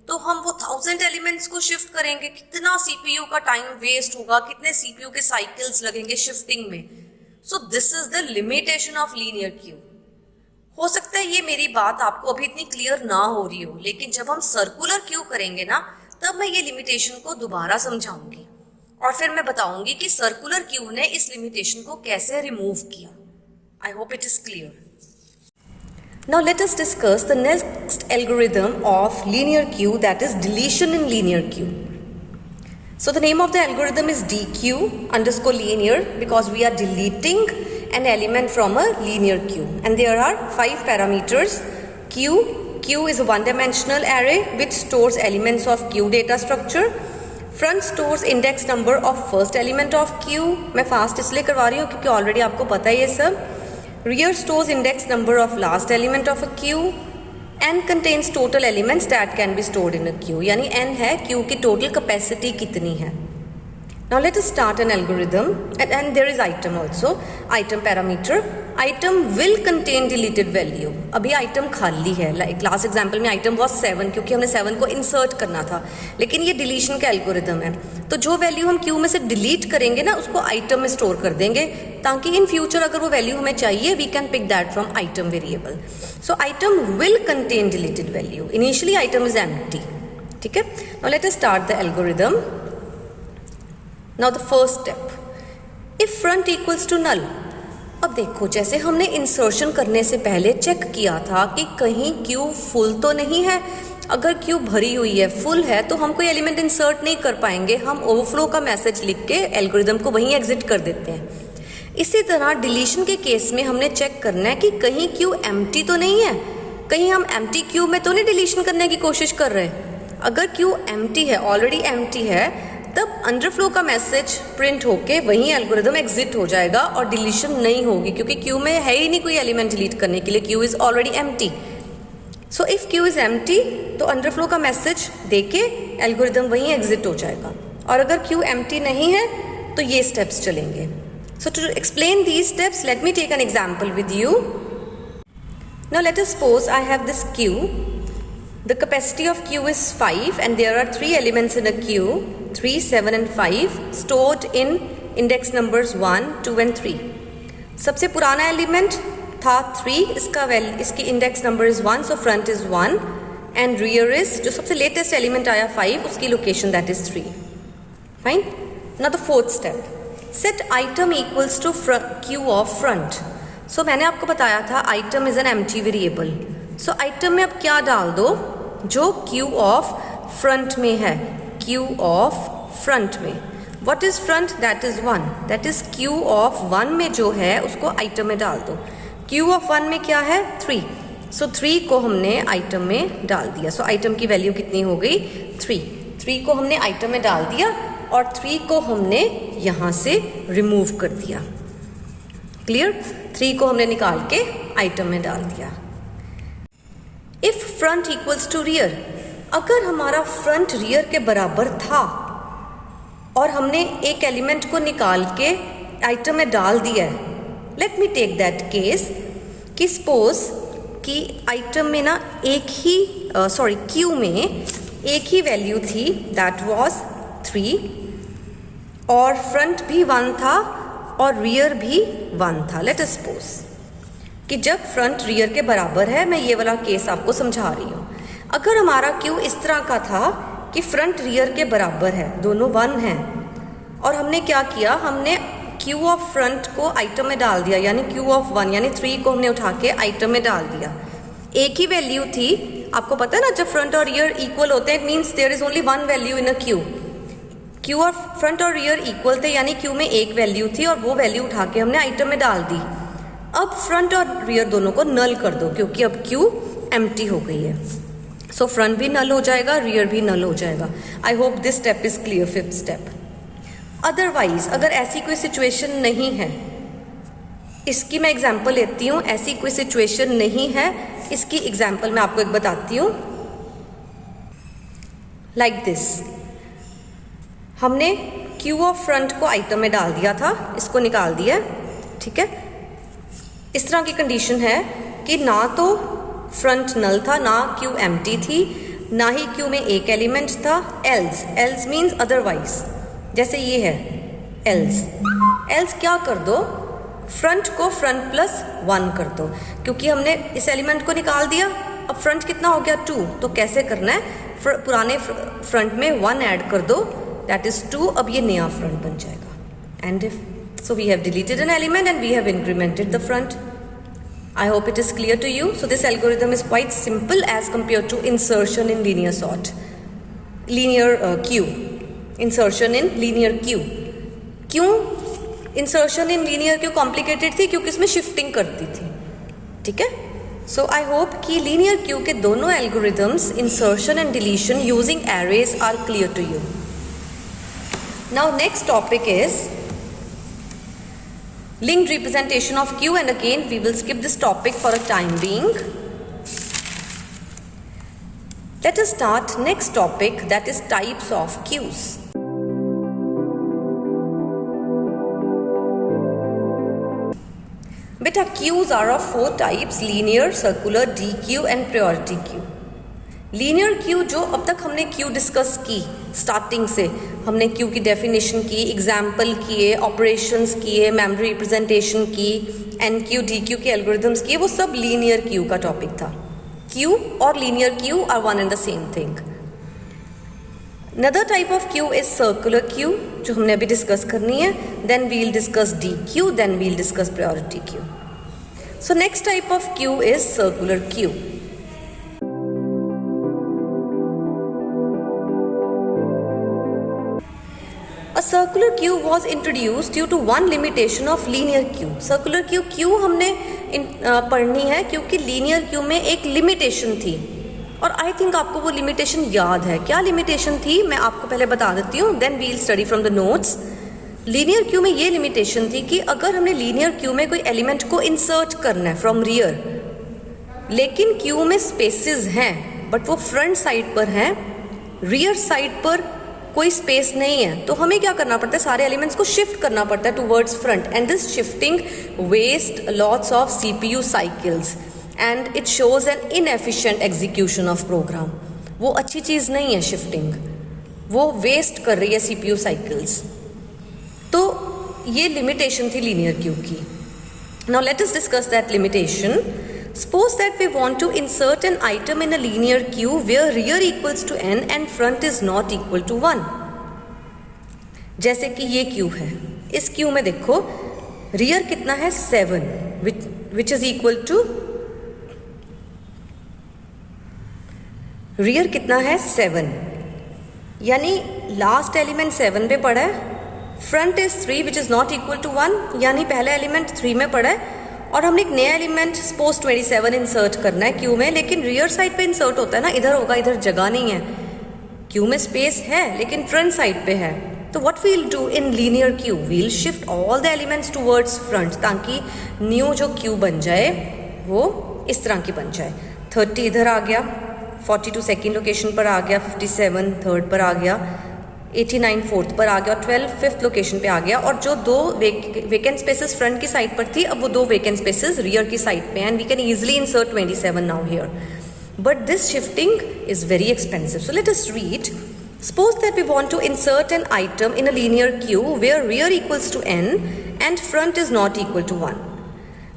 तो हम वो 1000 एलिमेंट्स को शिफ्ट करेंगे, कितना सीपीयू का टाइम वेस्ट होगा, कितने सीपीयू के साइकिल्स लगेंगे शिफ्टिंग में। सो this is the limitation of linear Q. हो सकता है ये मेरी बात आपको अभी इतनी क्लियर ना हो रही हो, लेकिन जब हम सर्कुलर क्यू करेंगे ना तब मैं ये लिमिटेशन को दोबारा समझाऊंगी और फिर मैं बताऊंगी कि सर्कुलर क्यू ने इस लिमिटेशन को कैसे रिमूव किया। I hope it is clear. Now let us discuss the next algorithm of linear queue, that is deletion in linear queue. So the name of the algorithm is DQ_linear because we are deleting an element from a linear queue, and there are 5 parameters. Q is a one-dimensional array which stores elements of queue data structure. Front stores index number of first element of queue. मैं fast इसलिए करवा रही हूँ क्योंकि already आपको पता है ये सब। Rear stores index number of last element of a queue and contains total elements that can be stored in a queue. यानी n है queue की total capacity कितनी है। Now let us start an algorithm and there is item also, item parameter. Item will contain deleted value. अभी item खाली है, like last example में item was 7 क्योंकि हमने 7 को insert करना था, लेकिन ये deletion का algorithm है, तो जो value हम queue में से delete करेंगे ना उसको item में store कर देंगे ताकि in future अगर वो value हमें चाहिए we can pick that from item variable. So item will contain deleted value. Initially item is empty. ठीक है? Now let us start the algorithm. Now the first step, if front equals to null. अब देखो जैसे हमने insertion करने से पहले check किया था कि कहीं क्यू फुल तो नहीं है। अगर क्यू भरी हुई है, फुल है, तो हम कोई एलिमेंट इंसर्ट नहीं कर पाएंगे, हम ओवरफ्लो का मैसेज लिख के एल्गोरिथम को वहीं एग्जिट कर देते हैं। इसी तरह डिलीशन के केस में हमने चेक करना है कि कहीं क्यू एम्प्टी तो नहीं है, कहीं हम एम्प्टी क्यू में तो नहीं डिलीशन करने की कोशिश कर रहे हैं। अगर क्यू एम्प्टी है, ऑलरेडी एम्प्टी है, तब अंडरफ्लो का मैसेज प्रिंट होके वहीं एल्गोरिथम एग्जिट हो जाएगा और डिलीशन नहीं होगी क्योंकि क्यू में है ही नहीं कोई एलिमेंट डिलीट करने के लिए, Q is already empty. So if queue is empty तो अंडरफ्लो का मैसेज देके एल्गोरिथम वहीं एग्जिट हो जाएगा, और अगर क्यू एम्प्टी नहीं है तो ये स्टेप्स चलेंगे। So to explain these steps let me take an example with you. Now let us suppose I have this queue. The capacity of queue is 5 and there are 3 elements in a queue, 3, 7 and 5 stored in index numbers 1, 2 and 3. सबसे पुराना element था 3, इसकी index number is 1, so front is 1 and rear is, जो सबसे latest element आया 5, उसकी location that is 3. Fine. Now the fourth step, set item equals to queue of front. So मैंने आपको बताया था item is an empty variable. So item में अब क्या डाल दो, जो क्यू ऑफ फ्रंट में है. क्यू ऑफ फ्रंट में what is front, that is 1, that is Q of 1 में जो है उसको आइटम में डाल दो. क्यू ऑफ 1 में क्या है 3, सो 3 को हमने आइटम में डाल दिया. सो आइटम की वैल्यू कितनी हो गई 3 को हमने आइटम में डाल दिया और 3 को हमने यहाँ से रिमूव कर दिया. क्लियर. 3 को हमने निकाल के आइटम में डाल दिया. If front equals to rear, अगर हमारा फ्रंट रियर के बराबर था और हमने एक एलिमेंट को निकाल के आइटम में डाल दिया है. Let me take that case कि सपोज कि आइटम में ना एक ही क्यू में एक ही वैल्यू थी, दैट वाज 3, और फ्रंट भी 1 था और रियर भी 1 था. लेट अस सपोज कि जब फ्रंट रियर के बराबर है, मैं ये वाला केस आपको समझा रही हूँ. अगर हमारा क्यू इस तरह का था कि फ्रंट रियर के बराबर है, दोनों 1 हैं, और हमने क्या किया, हमने क्यू ऑफ फ्रंट को आइटम में डाल दिया, यानी क्यू ऑफ 1 यानी 3 को हमने उठा के आइटम में डाल दिया. एक ही वैल्यू थी. आपको पता है ना, जब फ्रंट और रियर इक्वल होते हैं, it means there is only 1 value in a queue. Queue और फ्रंट और रियर इक्वल थे, यानी क्यू में एक वैल्यू थी और वो वैल्यू उठा के हमने आइटम में डाल दी. अब फ्रंट और रियर दोनों को नल कर दो, क्योंकि अब क्यू एम्प्टी हो गई है. सो फ्रंट भी नल हो जाएगा, रियर भी नल हो जाएगा. आई hope this step is clear. Fifth step, otherwise अगर ऐसी कोई सिचुएशन नहीं है, इसकी मैं एग्जांपल लेती हूँ. ऐसी कोई सिचुएशन नहीं है, इसकी एग्जांपल मैं आपको एक बताती हूँ. लाइक दिस, हमने क्यू ऑफ फ्रंट को आइटम में डाल दिया था, इसको निकाल दिया. ठीक है. इस तरह की कंडीशन है कि ना तो फ्रंट नल था, ना क्यू एम्प्टी थी, ना ही क्यू में एक एलिमेंट था. Else means otherwise. जैसे ये है एल्स क्या कर दो, फ्रंट को फ्रंट प्लस 1 कर दो, क्योंकि हमने इस एलिमेंट को निकाल दिया. अब फ्रंट कितना हो गया 2, तो कैसे करना है, पुराने फ्रंट में 1 ऐड कर दो, दैट इज 2. अब ये नया फ्रंट बन जाएगा. And if so we have deleted an element and we have incremented the front. I hope it is clear to you. So this algorithm is quite simple as compared to insertion in linear sort, linear queue, insertion in linear queue. क्यों insertion in linear queue complicated थी, क्योंकि इसमें shifting करती थी. ठीक है. So I hope कि linear queue के दोनों algorithms, insertion and deletion using arrays, are clear to you. Now next topic is linked representation of Q, and again we will skip this topic for a time being. Let us start next topic, that is types of Qs. Beta, Qs are of 4 types: linear, circular, DQ and priority queue. Linear queue जो अब तक हमने Q discuss की, starting से हमने Q की definition की, example किए, ऑपरेशंस किए, मेमोरी रिप्रेजेंटेशन की, एन क्यू डी क्यू के एल्गोरिदम्स किए, वो सब लीनियर क्यू का टॉपिक था. क्यू और linear Q R one and the same thing. Another type of queue is circular queue, जो हमने अभी डिस्कस करनी है. Then we'll discuss DQ, then we'll discuss priority queue. So next type of queue is circular queue. A circular queue was introduced due to one limitation of linear queue. Circular queue क्यों हमने पढ़नी है, क्योंकि linear queue में एक limitation थी, और I think आपको वो लिमिटेशन याद है. क्या लिमिटेशन थी मैं आपको पहले बता देती हूँ, then we'll study from the notes. Linear queue में ये लिमिटेशन थी कि अगर हमने लीनियर क्यू में कोई एलिमेंट को इंसर्ट करना है फ्रॉम रियर, लेकिन क्यू में स्पेसेस हैं बट वो फ्रंट साइड पर हैं, रियर साइड पर कोई स्पेस नहीं है, तो हमें क्या करना पड़ता है, सारे एलिमेंट्स को शिफ्ट करना पड़ता है towards front. And this shifting waste lots of CPU cycles and it shows an inefficient execution of program. वो अच्छी चीज़ नहीं है शिफ्टिंग, वो वेस्ट कर रही है CPU साइकिल्स. तो ये लिमिटेशन थी लीनियर क्यू की. Now let us discuss that limitation. Suppose that we want to insert an item in a linear queue where rear equals to n and front is not equal to 1. जैसे कि ये Q है, इस Q में देखो rear कितना है 7, which is equal to rear कितना है 7, यानी लास्ट एलिमेंट 7 पे पड़ा है, front is 3 which is not equal to 1, यानी पहला एलिमेंट 3 में पड़ा है और हमने एक नया एलिमेंट सपोज 27 इंसर्ट करना है क्यू में, लेकिन रियर साइड पे इंसर्ट होता है ना, इधर होगा, इधर जगह नहीं है, क्यू में स्पेस है लेकिन फ्रंट साइड पे है. तो what we'll do in linear queue, we'll shift all the elements towards front ताकि न्यू जो क्यू बन जाए वो इस तरह की बन जाए. 30 इधर आ गया, 42 सेकेंड लोकेशन पर आ गया, 57 थर्ड पर आ गया, 89 फोर्थ पर आ गया और 12 फिफ्थ लोकेशन पे आ गया. और जो दो वेकेंट स्पेसेस फ्रंट की साइड पर थी, अब वो दो वेकेंट स्पेसेस रियर की साइड पे, and we can easily insert 27 now here. But this shifting is very expensive. So let us read. Suppose that we want to insert an item in a linear queue where rear equals to n and front is not equal to 1.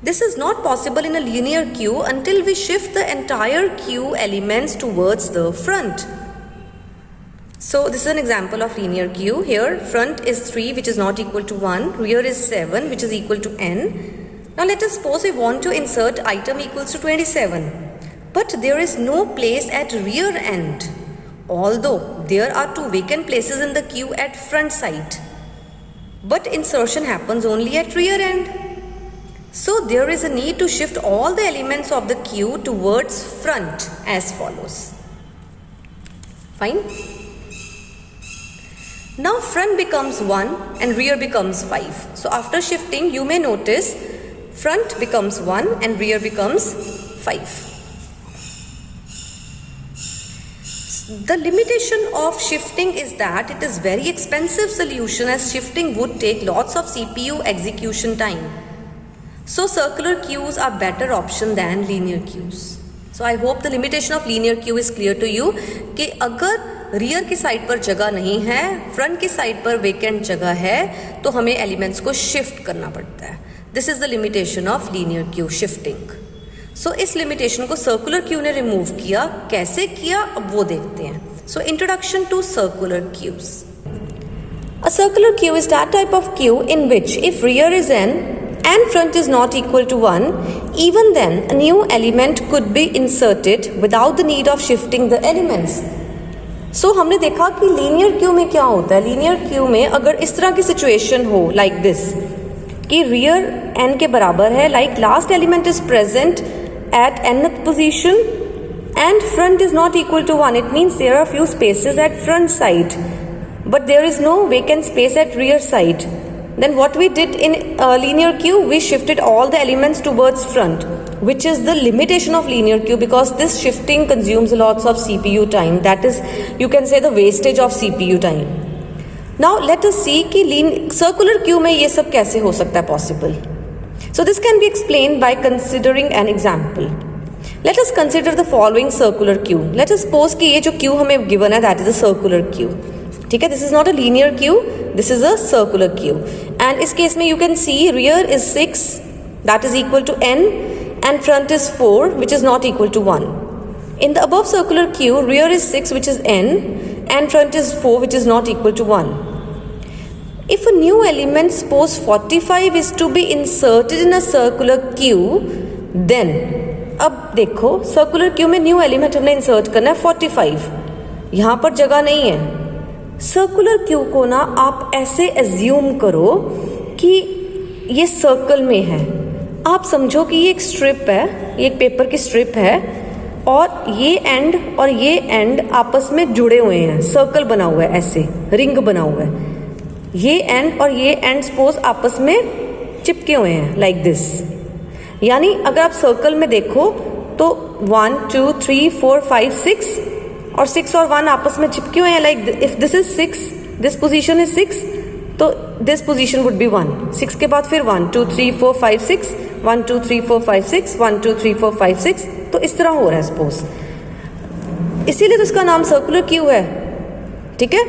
This is not possible in a linear queue until we shift the entire queue elements towards the front. So this is an example of linear queue. Here front is 3 which is not equal to 1, rear is 7 which is equal to n. Now let us suppose we want to insert item equals to 27, but there is no place at rear end, although there are 2 vacant places in the queue at front side, but insertion happens only at rear end. So there is a need to shift all the elements of the queue towards front as follows. Fine. Now front becomes 1 and rear becomes 5. So after shifting you may notice front becomes 1 and rear becomes 5. The limitation of shifting is that it is very expensive solution, as shifting would take lots of CPU execution time. So circular queues are better option than linear queues. So I hope the limitation of linear queue is clear to you कि अगर rear की side पर जगह नहीं है, front की side पर vacant जगह है, तो हमें एलिमेंट्स को शिफ्ट करना पड़ता है. This is the limitation of linear queue, shifting. So इस लिमिटेशन को सर्कुलर क्यू ने रिमूव किया. कैसे किया अब वो देखते हैं. So introduction to circular queues. A circular queue is that type of queue in which if rear is n and front is not equal to 1, even then a new element could be inserted without the need of shifting the elements. So हमने देखा कि linear queue में क्या होता है. Linear queue में अगर इस तरह की सिचुएशन हो लाइक दिस कि रियर n के बराबर है, like last element is present at nth position and front is not equal to 1, it means there are few spaces at front side but there is no vacant space at rear side. Then what we did in linear queue, we shifted all the elements towards front, which is the limitation of linear queue, because this shifting consumes lots of CPU time. That is, you can say, the wastage of CPU time. Now let us see कि circular queue में ये सब कैसे हो सकता है possible. So this can be explained by considering an example. Let us consider the following circular queue. Let us suppose कि ये जो queue हमें given है, that is a circular queue. ठीक है, this is not a linear queue, this is a circular queue. And इस case में you can see rear is 6, that is equal to n, and front is 4, which is not equal to 1. In the above circular queue, rear is 6, which is n, and front is 4, which is not equal to 1. If a new element, suppose 45, is to be inserted in a circular queue, then अब देखो circular queue में new element हमने insert करना है 45, यहाँ पर जगह नहीं है. सर्कुलर क्यू को ना आप ऐसे एज्यूम करो कि ये सर्कल में है. आप समझो कि ये एक स्ट्रिप है, ये एक पेपर की स्ट्रिप है और ये एंड और ये एंड आपस में जुड़े हुए हैं, सर्कल बना हुआ है, ऐसे रिंग बना हुआ है. ये एंड और ये एंड सपोज आपस में चिपके हुए हैं लाइक दिस. यानी अगर आप सर्कल में देखो तो 1 2 3 4 5 6 और 6 और 1 आपस में चिपके हुए हैं. Like if this is 6, this position is 6, तो दिस पोजीशन वुड बी 1. 6 के बाद फिर 1 2 3 4 5 6, 1 2 3 4 5 6, 1 2 3 4 5 6. तो इस तरह हो रहा है सपोज. इसीलिए तो इसका नाम सर्कुलर क्यू है. ठीक है,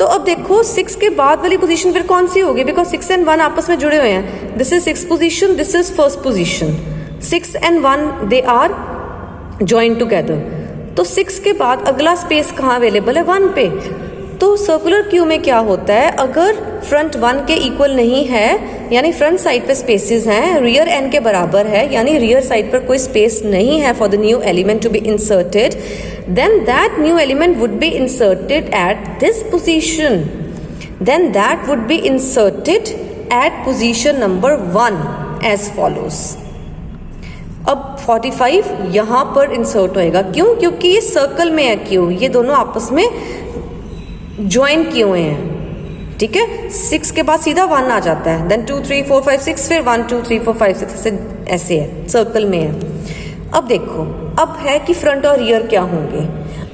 तो अब देखो 6 के बाद वाली पोजीशन फिर कौन सी होगी, बिकॉज 6 and 1 आपस में जुड़े हुए हैं. This is 6th position, this is 1st position. 6 and 1 they are join together. तो 6 के बाद अगला स्पेस कहाँ अवेलेबल है, 1 पे. तो सर्कुलर क्यू में क्या होता है, अगर फ्रंट 1 के इक्वल नहीं है यानी फ्रंट साइड पे स्पेसेस हैं, रियर n के बराबर है यानी रियर साइड पर कोई स्पेस नहीं है for the new element to be inserted, then that new element would be inserted at this position. Then that would be inserted at position number 1 as follows. अब 45 यहाँ पर इंसर्ट होएगा. क्यों? क्योंकि ये सर्कल में है क्यू, ये दोनों आपस में ज्वाइन किए हुए हैं. ठीक है, 6 के बाद सीधा 1 आ जाता है, देन 2 3 4 5 6, फिर 1 2 3 4 5 6 ऐसे है, सर्कल में है. अब देखो, अब है कि फ्रंट और रियर क्या होंगे.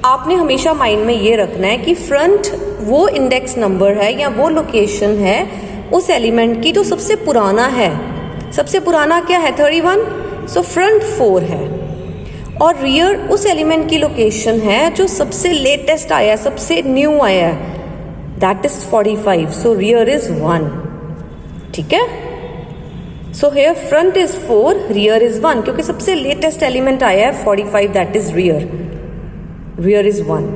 आपने हमेशा माइंड में ये रखना है कि फ्रंट वो इंडेक्स नंबर है या वो लोकेशन है उस एलिमेंट की जो सबसे पुराना है. सबसे पुराना क्या है, 31. सो फ्रंट 4 है. और रियर उस एलिमेंट की लोकेशन है जो सबसे लेटेस्ट आया है, सबसे न्यू आया है, that is 45. So rear is 1. ठीक है, so here front is 4, rear is 1, क्योंकि सबसे लेटेस्ट एलिमेंट आया है 45, that is rear. Rear is 1.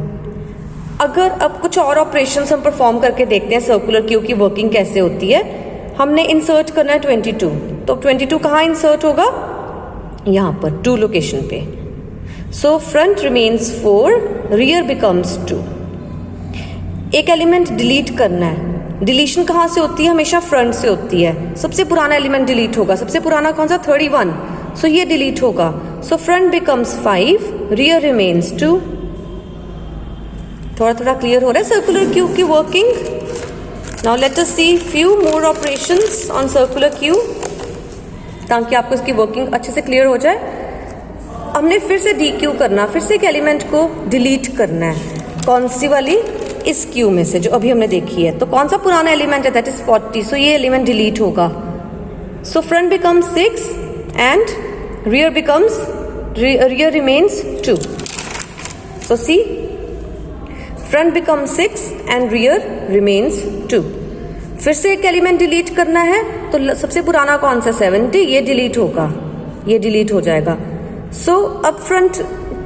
अगर अब कुछ और ऑपरेशंस हम परफॉर्म करके देखते हैं सर्कुलर क्यू की वर्किंग कैसे होती है. हमने इंसर्ट करना है 22, तो 22 कहाँ इंसर्ट होगा, यहाँ पर 2 लोकेशन पे. So front remains 4, rear becomes 2. एक एलिमेंट डिलीट करना है. डिलीशन कहाँ से होती है, हमेशा फ्रंट से होती है. सबसे पुराना एलिमेंट डिलीट होगा. सबसे पुराना कौन सा, 31. सो ये डिलीट होगा. So front becomes 5, rear remains 2. थोड़ा थोड़ा क्लियर हो रहा है सर्कुलर क्यू की working. Now let us see few more operations on circular queue ताकि आपको इसकी वर्किंग अच्छे से क्लियर हो जाए. हमने फिर से डी क्यू करना, फिर से एक एलिमेंट को डिलीट करना है. कौन सी वाली, इस क्यू में से जो अभी हमने देखी है. तो कौन सा पुराना एलिमेंट है, दैट इज 40. सो ये एलिमेंट डिलीट होगा. So front becomes 6 and rear remains 2. So see, front becomes 6 and rear remains 2. फिर से एक एलिमेंट डिलीट करना है, तो सबसे पुराना कौन सा, 70, ये डिलीट होगा, ये डिलीट हो जाएगा. सो अब फ्रंट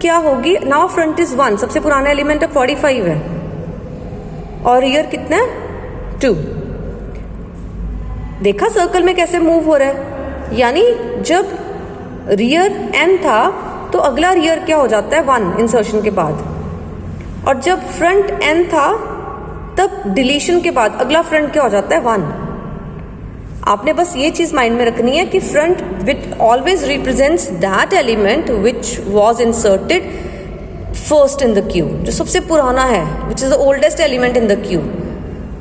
क्या होगी, नाउ फ्रंट इज 1, सबसे पुराना एलिमेंट अब 45 है, और रियर कितना है, 2. देखा सर्कल में कैसे मूव हो रहा है, यानी जब रियर n था तो अगला रियर क्या हो जाता है, 1 इंसर्शन के बाद. और जब फ्रंट n था तब डिलीशन के बाद अगला फ्रंट क्या हो जाता है, 1. आपने बस ये चीज माइंड में रखनी है कि front which always represents that element which was inserted first in the queue, जो सबसे पुराना है, which is the oldest element in the queue.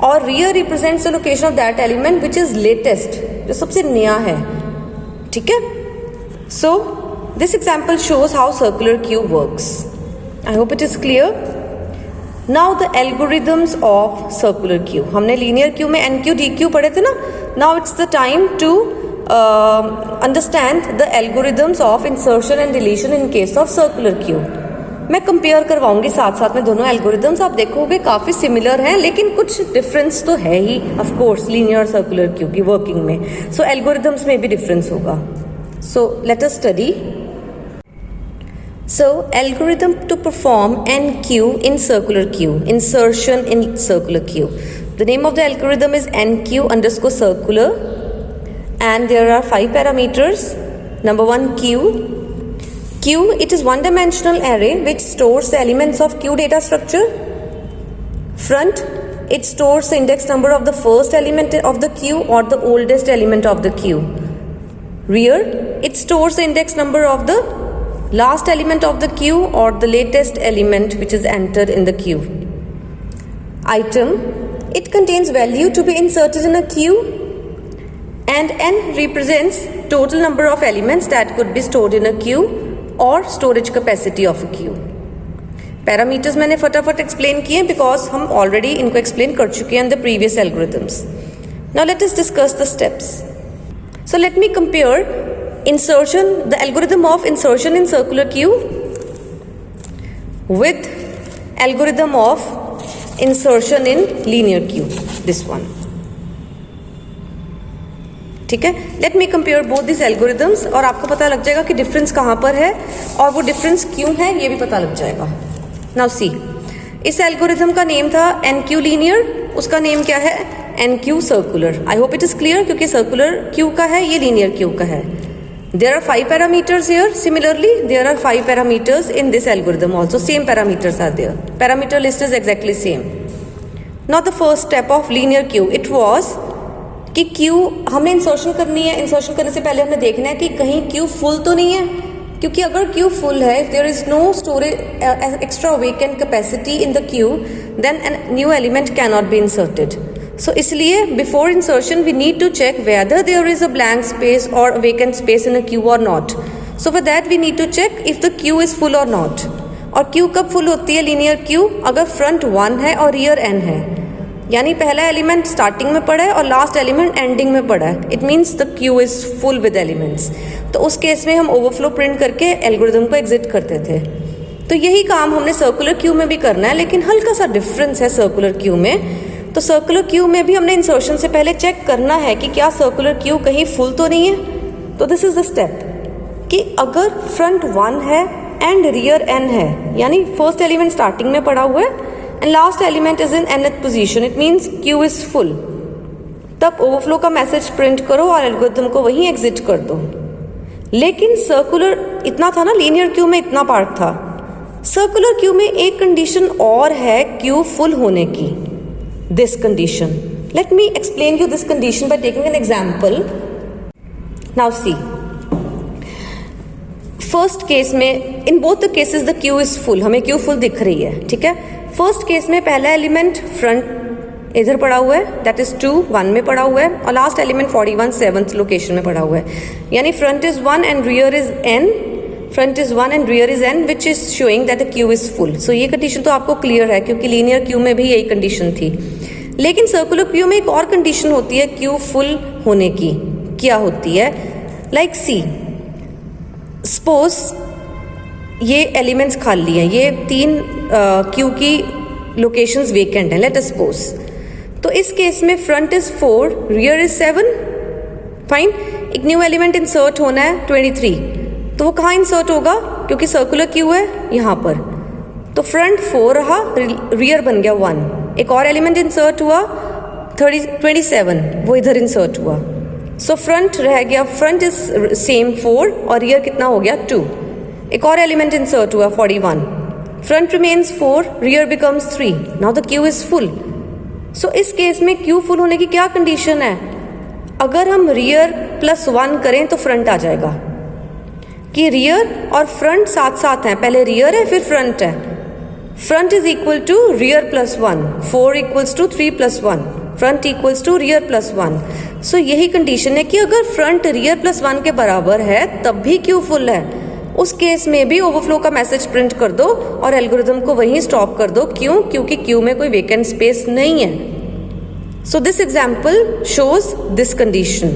और rear represents the location of that element which is latest, जो सबसे नया है. ठीक है, so this example shows how circular queue works. I hope it is clear. Now the algorithms of circular queue. हमने linear queue में N Q D Q पढ़े थे ना. Now it's the time to understand the algorithms of insertion and deletion in case of circular queue. मैं compare करवाऊंगी साथ साथ में दोनों एल्गोरिदम्स. आप देखोगे काफ़ी सिमिलर हैं, लेकिन कुछ डिफरेंस तो है ही ऑफ कोर्स लीनियर और सर्कुलर क्यू की वर्किंग में. सो एल्गोरिदम्स में भी डिफरेंस होगा. सो let us study. So, algorithm to perform NQ in circular queue, insertion in circular queue. The name of the algorithm is NQ underscore circular, and there are 5 parameters. Number 1, queue. Queue, it is one-dimensional array which stores the elements of queue data structure. Front, it stores the index number of the first element of the queue or the oldest element of the queue. Rear, it stores the index number of the last element of the queue or the latest element which is entered in the queue. Item, it contains value to be inserted in a queue, and n represents total number of elements that could be stored in a queue or storage capacity of a queue. Parameters मैंने फटाफट explain किए because हम already इनको explain कर चुके हैं in the previous algorithms. Now let us discuss the steps. So let me compare insertion, the algorithm of insertion in circular queue with algorithm of insertion in linear Q, this one. ठीक है, let me compare both this algorithms और आपको पता लग जाएगा कि difference कहाँ पर है और वो डिफरेंस क्यों है ये भी पता लग जाएगा। नाउ सी, इस एल्गोरिदम का नेम था NQ लीनियर, उसका नेम क्या है NQ सर्कुलर। I hope it is clear, क्योंकि सर्कुलर क्यू का है, ये लीनियर क्यू का है। There are 5 parameters here, similarly there are 5 parameters in this algorithm also, same parameters are there, parameter list is exactly same. Not the first step of linear queue, it was कि queue हमने insertion करनी है, insertion करने से पहले हमने देखना है कि कहीं क्यू फुल तो नहीं है, क्योंकि अगर क्यू फुल है, there is no storage extra vacant capacity in the queue, then an new element can not be inserted. So इसलिए before insertion we need to check whether there is a blank space और vacant space in a queue और not. So for that we need to check if the queue is full और not. और queue कब full होती है linear Q, अगर front 1 है और रियर n है, यानी पहला एलिमेंट स्टार्टिंग में पड़ा है और लास्ट एलिमेंट एंडिंग में पड़ा है, it means the queue is full with elements. तो उस केस में हम ओवरफ्लो प्रिंट करके एल्गोरिदम को एग्जिट करते थे। तो यही काम हमने सर्कुलर क्यू में भी करना है, लेकिन हल्का सा डिफरेंस है सर्कुलर क्यू में। तो सर्कुलर क्यू में भी हमने इंसर्शन से पहले चेक करना है कि क्या सर्कुलर क्यू कहीं फुल तो नहीं है। तो दिस इज द स्टेप कि अगर फ्रंट 1 है एंड रियर n है, यानी फर्स्ट एलिमेंट स्टार्टिंग में पड़ा हुआ है and last element is in nth position, it means queue is full, तब ओवरफ्लो का मैसेज प्रिंट करो और एल्गोरिथम को वहीं एग्जिट कर दो। लेकिन सर्कुलर इतना था ना, लीनियर क्यू में इतना पार्ट था, सर्कुलर क्यू में एक कंडीशन और है क्यू फुल होने की, this condition. Let me explain you this condition by taking an example. Now see, first case में in both the cases the queue is full, हमें क्यू फुल दिख रही है, ठीक है। फर्स्ट केस में पहला एलिमेंट फ्रंट इधर पड़ा हुआ है, दैट इज 2 1 में पड़ा हुआ है, और लास्ट एलिमेंट 41 7th लोकेशन में पड़ा हुआ है, यानी front is 1 and rear is n, front is 1 and rear is n, which is showing that the queue is full. So ये कंडीशन तो आपको क्लियर है, क्योंकि लीनियर क्यू में भी यही कंडीशन थी। लेकिन सर्कुलर क्यू में एक और कंडीशन होती है क्यू फुल होने की। क्या होती है? लाइक सी, सपोज ये एलिमेंट्स खाली हैं, ये 3 क्यू की लोकेशंस वेकेंट हैं, लेट अस सपोज। तो इस केस में front is 4, rear is 7, fine. एक न्यू एलिमेंट इंसर्ट होना है 23, तो वो कहाँ इंसर्ट होगा? क्योंकि सर्कुलर क्यू है यहाँ पर, तो फ्रंट 4 रहा, रियर बन गया 1। एक और एलिमेंट इंसर्ट हुआ 27, वो इधर इंसर्ट हुआ, सो फ्रंट रह गया, फ्रंट इज सेम 4 और रियर कितना हो गया 2। एक और एलिमेंट इंसर्ट हुआ 41, front remains 4, rear becomes 3, now the queue is full. So इस केस में क्यू फुल होने की क्या कंडीशन है? अगर हम रियर प्लस 1 करें तो फ्रंट आ जाएगा, कि रियर और फ्रंट साथ साथ हैं, पहले रियर है फिर फ्रंट है। Front is equal to rear plus 1, 4 equals to 3 plus 1, front equals to rear plus 1। So यही कंडीशन है कि अगर फ्रंट रियर प्लस 1 के बराबर है तब भी क्यू फुल है। उस केस में भी ओवरफ्लो का मैसेज प्रिंट कर दो और एल्गोरिथम को वहीं स्टॉप कर दो। क्यों? क्योंकि क्यू में कोई वेकेंट स्पेस नहीं है। So this example shows this condition.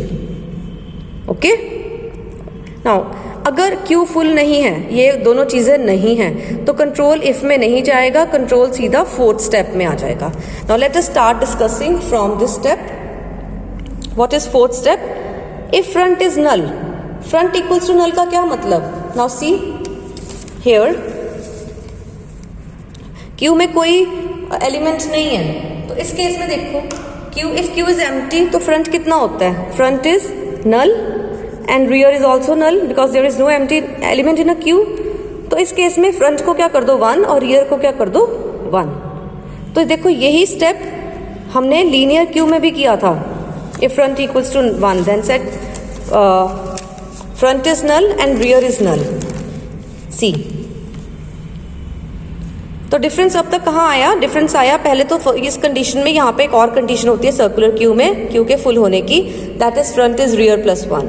Okay, now अगर क्यू फुल नहीं है, ये दोनों चीजें नहीं हैं, तो कंट्रोल इफ में नहीं जाएगा, कंट्रोल सीधा 4th स्टेप में आ जाएगा। Now let us start discussing from this step. What is 4th step? If front is null, front equals to null का क्या मतलब? नाउ सी हियर, क्यू में कोई एलिमेंट नहीं है, तो इस केस में देखो queue, if queue is empty तो फ्रंट कितना होता है? Front is null and rear is also null because there is no empty element in a queue. तो इस केस में फ्रंट को क्या कर दो 1 और रियर को क्या कर दो 1। तो देखो यही स्टेप हमने लीनियर क्यू में भी किया था। If front equals to 1 then set front is null and rear is null. See, तो डिफरेंस अब तक कहाँ आया? डिफरेंस आया पहले तो इस कंडीशन में, यहाँ पे एक और कंडीशन होती है सर्कुलर क्यू में क्यू के फुल होने की, that is front is rear plus 1।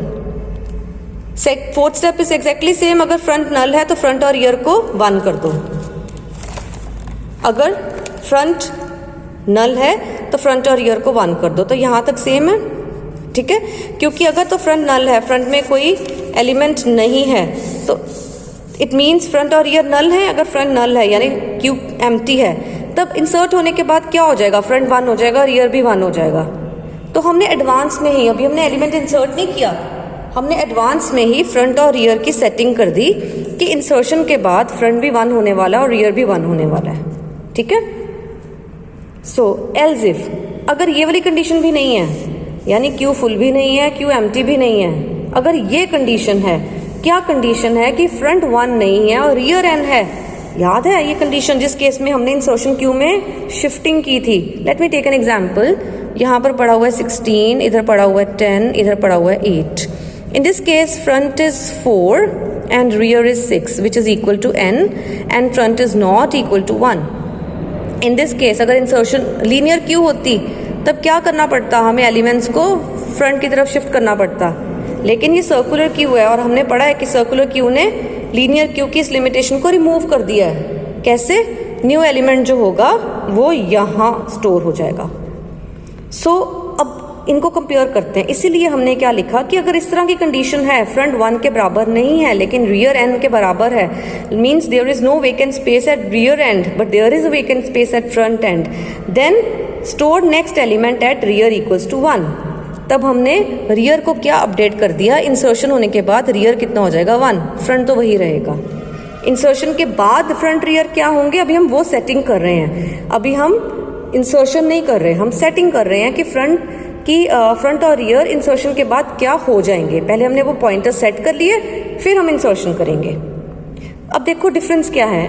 4th step is exactly same, अगर फ्रंट नल है तो फ्रंट और रियर को 1 कर दो, अगर फ्रंट नल है तो फ्रंट और रियर को 1 कर दो। तो यहाँ तक सेम है, ठीक है। क्योंकि अगर तो फ्रंट नल है, फ्रंट में कोई एलिमेंट नहीं है, तो इट मीन्स फ्रंट और रियर नल है। अगर फ्रंट नल है यानी क्यू एम्प्टी है, तब इंसर्ट होने के बाद क्या हो जाएगा, फ्रंट 1 हो जाएगा, रियर भी 1 हो जाएगा। तो हमने एडवांस में ही, अभी हमने एलिमेंट इंसर्ट नहीं किया, हमने एडवांस में ही फ्रंट और रियर की सेटिंग कर दी कि इंसर्शन के बाद फ्रंट भी 1 होने वाला और रियर भी 1 होने वाला है, ठीक है। सो एल्स इफ, अगर ये वाली कंडीशन भी नहीं है, यानी क्यू फुल भी नहीं है, क्यू एम्प्टी भी नहीं है, अगर ये कंडीशन है, क्या कंडीशन है कि फ्रंट 1 नहीं है और रियर n है, याद है ये कंडीशन जिस केस में हमने इंसर्शन क्यू में शिफ्टिंग की थी। Let me take an example, यहाँ पर पड़ा हुआ है 16, इधर पड़ा हुआ है 10, इधर पड़ा हुआ है 8। In this case front is 4 and rear is 6 which is equal to n and front is not equal to 1। In this case अगर इंसर्शन लीनियर क्यू होती तब क्या करना पड़ता, हमें एलिमेंट्स को फ्रंट की तरफ शिफ्ट करना पड़ता, लेकिन ये सर्कुलर क्यू है और हमने पढ़ा है कि सर्कुलर क्यू ने लीनियर क्यू की इस लिमिटेशन को रिमूव कर दिया है। कैसे, न्यू एलिमेंट जो होगा वो यहाँ स्टोर हो जाएगा। सो अब इनको कंपेयर करते हैं, इसीलिए हमने क्या लिखा कि अगर इस तरह की कंडीशन है, फ्रंट 1 के बराबर नहीं है लेकिन रियर एंड के बराबर है, means there is no vacant space at rear end but there is a vacant space at front end, then store next element at rear equals to 1। तब हमने रियर को क्या अपडेट कर दिया, इंसर्शन होने के बाद रियर कितना हो जाएगा 1, फ्रंट तो वही रहेगा। इंसर्शन के बाद फ्रंट रियर क्या होंगे, अभी हम वो सेटिंग कर रहे हैं, अभी हम इंसर्शन नहीं कर रहे, हम सेटिंग कर रहे हैं कि फ्रंट और रियर इंसर्शन के बाद क्या हो जाएंगे। पहले हमने वो पॉइंटर सेट कर लिए, फिर हम इंसर्शन करेंगे। अब देखो डिफरेंस क्या है,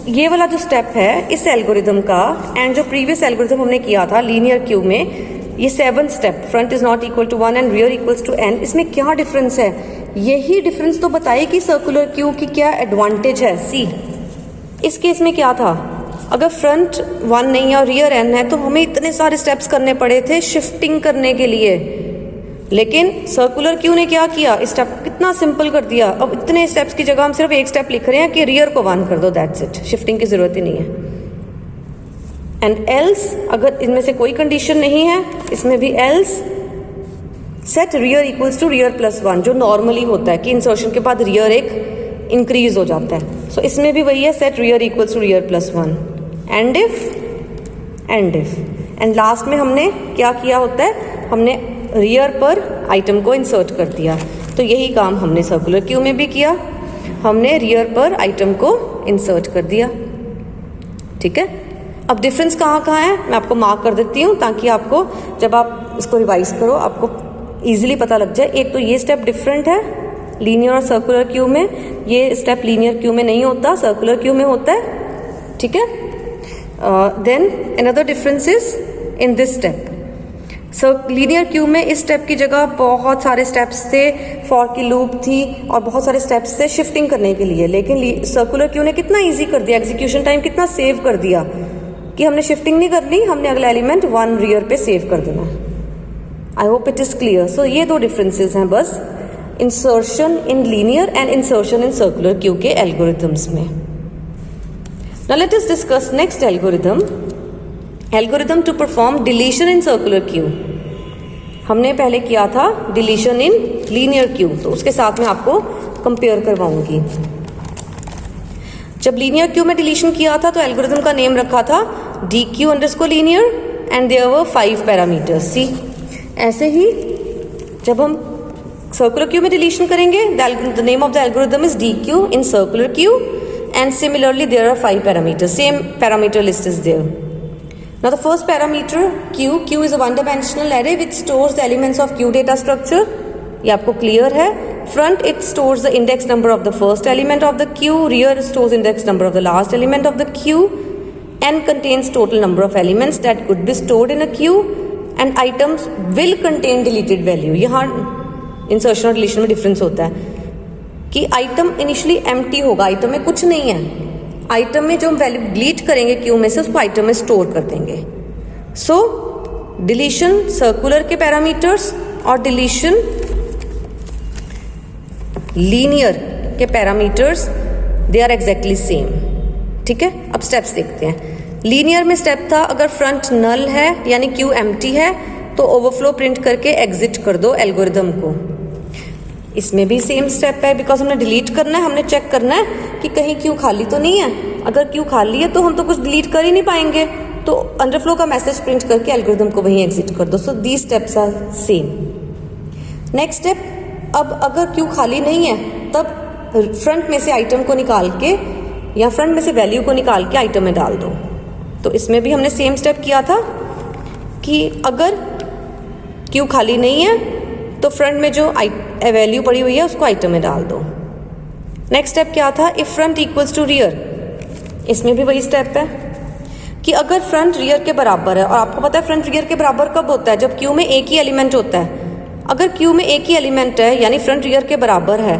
ये वाला जो स्टेप है इस एल्गोरिदम का एंड जो प्रीवियस एल्गोरिदम हमने किया था लीनियर क्यू में, ये 7th step, front is not equal to 1 and rear equals to n, इसमें क्या डिफरेंस है, यही डिफरेंस तो बताइए कि सर्कुलर क्यू की क्या एडवांटेज है। सी, इस केस में क्या था, अगर फ्रंट 1 नहीं है और रियर n है तो हमें इतने सारे स्टेप्स करने पड़े थे शिफ्टिंग करने के लिए, लेकिन सर्कुलर क्यू ने क्या किया, इस स्टेप को कितना सिंपल कर दिया। अब इतने स्टेप्स की जगह हम सिर्फ एक स्टेप लिख रहे हैं कि रियर को 1 कर दो, दैट्स इट, शिफ्टिंग की जरूरत ही नहीं है। एंड एल्स, अगर इनमें से कोई कंडीशन नहीं है, इसमें भी else set rear equals to rear plus 1, जो नॉर्मली होता है कि इंसर्शन के बाद रियर एक इंक्रीज हो जाता है। सो इसमें भी वही है, set rear equals to rear plus 1 and if end last में हमने क्या किया होता है, हमने रियर पर आइटम को इंसर्ट कर दिया। तो यही काम हमने सर्कुलर क्यू में भी किया, हमने रियर पर आइटम को इंसर्ट कर दिया, ठीक है। अब डिफरेंस कहाँ कहाँ है मैं आपको मार्क कर देती हूँ, ताकि आपको जब आप इसको रिवाइज करो आपको इजीली पता लग जाए। एक तो ये स्टेप डिफरेंट है लीनियर और सर्कुलर क्यू में, ये स्टेप लीनियर क्यू में नहीं होता, सर्कुलर क्यू में होता है, ठीक है। Then another difference is in this step, so linear queue में इस स्टेप की जगह बहुत सारे स्टेप्स थे, फॉर की लूप थी और बहुत सारे स्टेप्स थे शिफ्टिंग करने के लिए, लेकिन सर्कुलर क्यू ने कितना इजी कर दिया, एग्जीक्यूशन टाइम कितना सेव कर दिया कि हमने शिफ्टिंग नहीं करनी, हमने अगला एलिमेंट 1 रियर पे सेव कर देना है। I hope it is clear. So ये दो डिफरेंसेस हैं बस, insertion in linear and insertion in circular queue के एल्गोरिथम्स में। Now let us discuss next algorithm to perform deletion in circular queue. हमने पहले किया था डिलीशन इन लीनियर क्यू, तो उसके साथ में आपको कंपेयर करवाऊंगी। जब लीनियर क्यू में डिलीशन किया था तो एल्गोरिथम का नेम रखा था DQ underscore linear and there were 5 parameters. See, ऐसे ही जब हम सर्कुलर क्यू में डिलीशन करेंगे, the name of the algorithm is DQ in circular queue and similarly there are 5 parameters, same parameter list is there. Now the first parameter Q is a one dimensional array which stores the elements of Q data structure, ये आपको clear है। Front it stores the index number of the first element of the Q, rear stores index number of the last element of the Q and contains total number of elements that could be stored in a Q and items will contain deleted value। यहाँ insertion और deletion में difference होता है कि item initially empty होगा, item में कुछ नहीं है, आइटम में जो हम वैल्यू डिलीट करेंगे क्यू में से उसको आइटम में स्टोर कर देंगे। सो डिलीशन सर्कुलर के पैरामीटर्स और डिलीशन लीनियर के parameters they are exactly same, ठीक है। अब स्टेप्स देखते हैं। लीनियर में स्टेप था अगर फ्रंट नल है यानी क्यू एम्प्टी है तो ओवरफ्लो प्रिंट करके एग्जिट कर दो एल्गोरिदम को। इसमें भी सेम स्टेप है, बिकॉज हमने डिलीट करना है, हमने चेक करना है कि कहीं क्यू खाली तो नहीं है। अगर क्यू खाली है तो हम तो कुछ डिलीट कर ही नहीं पाएंगे, तो अंडरफ्लो का मैसेज प्रिंट करके एल्गोरिदम को वहीं एग्जिट कर दो। So these steps are same. Next step, अब अगर क्यू खाली नहीं है तब फ्रंट में से आइटम को निकाल के या फ्रंट में से वैल्यू को निकाल के आइटम में डाल दो। तो इसमें भी हमने सेम स्टेप किया था कि अगर क्यू खाली नहीं है तो फ्रंट में जो वैल्यू पड़ी हुई है उसको आइटम में डाल दो। नेक्स्ट स्टेप क्या था, if front equals to rear. इसमें भी वही स्टेप है कि अगर फ्रंट रियर के बराबर है, और आपको पता है फ्रंट रियर के बराबर कब होता है, जब क्यू में एक ही एलिमेंट होता है। अगर क्यू में एक ही एलिमेंट है यानी फ्रंट रियर के बराबर है,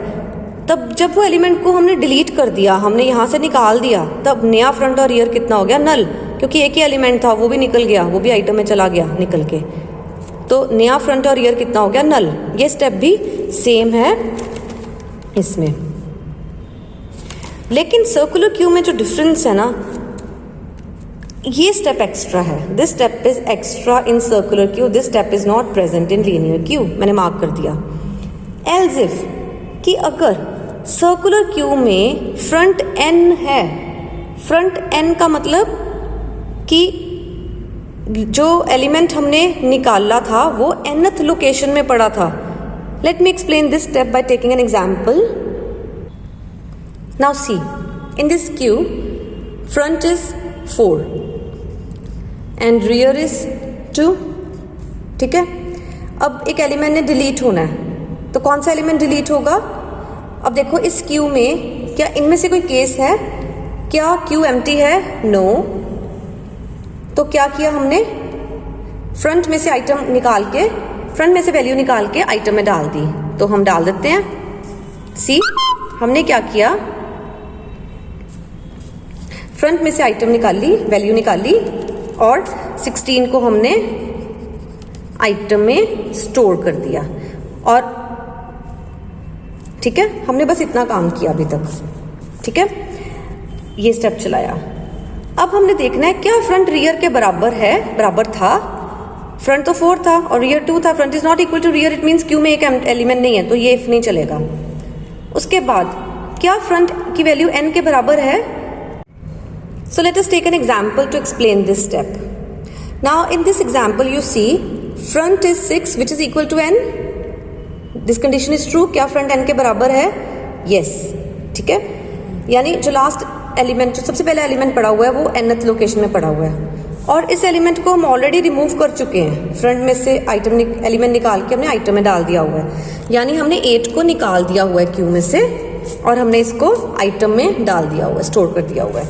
तब जब वो एलिमेंट को हमने डिलीट कर दिया, हमने यहाँ से निकाल दिया, तब नया फ्रंट और रियर कितना हो गया, नल, क्योंकि एक ही एलिमेंट था, वो भी निकल गया, वो भी आइटम में चला गया निकल के। तो नया फ्रंट और रियर कितना हो गया, नल। ये स्टेप भी सेम है इसमें। लेकिन सर्कुलर क्यू में जो डिफरेंस है ना, ये स्टेप एक्स्ट्रा है। This step is extra in circular Q, this step is not present in linear Q. मैंने मार्क कर दिया। एल्स इफ, कि अगर सर्कुलर क्यू में फ्रंट एन है, फ्रंट एन का मतलब कि जो एलिमेंट हमने निकाला था वो nth लोकेशन में पड़ा था। Late me explain this step by taking an example. Now C, in this Q front is 4 and rear is 2, ठीक है। अब एक एलिमेंट ने डिलीट होना है, तो कौन सा एलिमेंट डिलीट होगा। अब देखो इस क्यू में क्या इनमें से कोई केस है, क्या क्यू एम्प्टी है, नो। तो क्या किया हमने, फ्रंट में से आइटम निकाल के, फ्रंट में से वैल्यू निकाल के आइटम में डाल दी। तो हम डाल देते हैं। सी, हमने क्या किया, फ्रंट में से आइटम निकाल ली, वैल्यू निकाल ली, और 16 को हमने आइटम में स्टोर कर दिया। और ठीक है, हमने बस इतना काम किया अभी तक, ठीक है, ये स्टेप चलाया। अब हमने देखना है क्या फ्रंट रियर के बराबर है, बराबर था। फ्रंट तो 4 था और रियर 2 था। Front is not equal to rear, it means queue में एक एलिमेंट नहीं है, तो ये इफ नहीं चलेगा। उसके बाद क्या फ्रंट की वैल्यू n के बराबर है। So let us take an example to explain this step. Now in this example you see front is 6 which is equal to n। This condition is true. क्या फ्रंट n के बराबर है, yes, ठीक है। यानी जो लास्ट एलिमेंट, जो सबसे पहला एलिमेंट पड़ा हुआ है वो nth लोकेशन में पड़ा हुआ है, और इस एलिमेंट को हम ऑलरेडी रिमूव कर चुके हैं। फ्रंट में से आइटम एलिमेंट निकाल के हमने आइटम में डाल दिया हुआ है, यानी हमने 8 को निकाल दिया हुआ है क्यू में से और हमने इसको आइटम में डाल दिया हुआ है, स्टोर कर दिया हुआ है।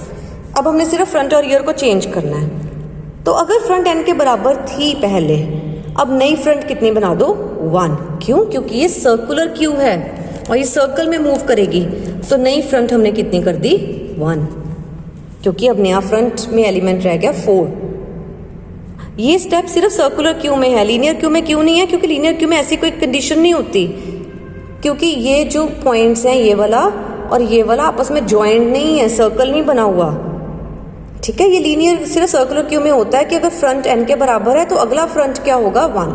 अब हमने सिर्फ फ्रंट और रियर को चेंज करना है। तो अगर फ्रंट n के बराबर थी पहले, अब नई फ्रंट कितनी बना दो, 1। क्यों, क्योंकि ये सर्कुलर क्यू है और ये सर्कल में मूव करेगी, तो नई फ्रंट हमने कितनी कर दी, 1, क्योंकि अब नया फ्रंट में एलिमेंट रह गया 4। ये स्टेप सिर्फ सर्कुलर क्यू में है, लीनियर क्यू में क्यों नहीं है, क्योंकि लीनियर क्यू में ऐसी कोई कंडीशन नहीं होती, क्योंकि ये जो पॉइंट्स हैं, ये वाला और ये वाला आपस में ज्वाइंट नहीं है, सर्कल नहीं बना हुआ, ठीक है। ये लीनियर सिर्फ सर्कुलर क्यू में होता है कि अगर फ्रंट n के बराबर है तो अगला फ्रंट क्या होगा, 1।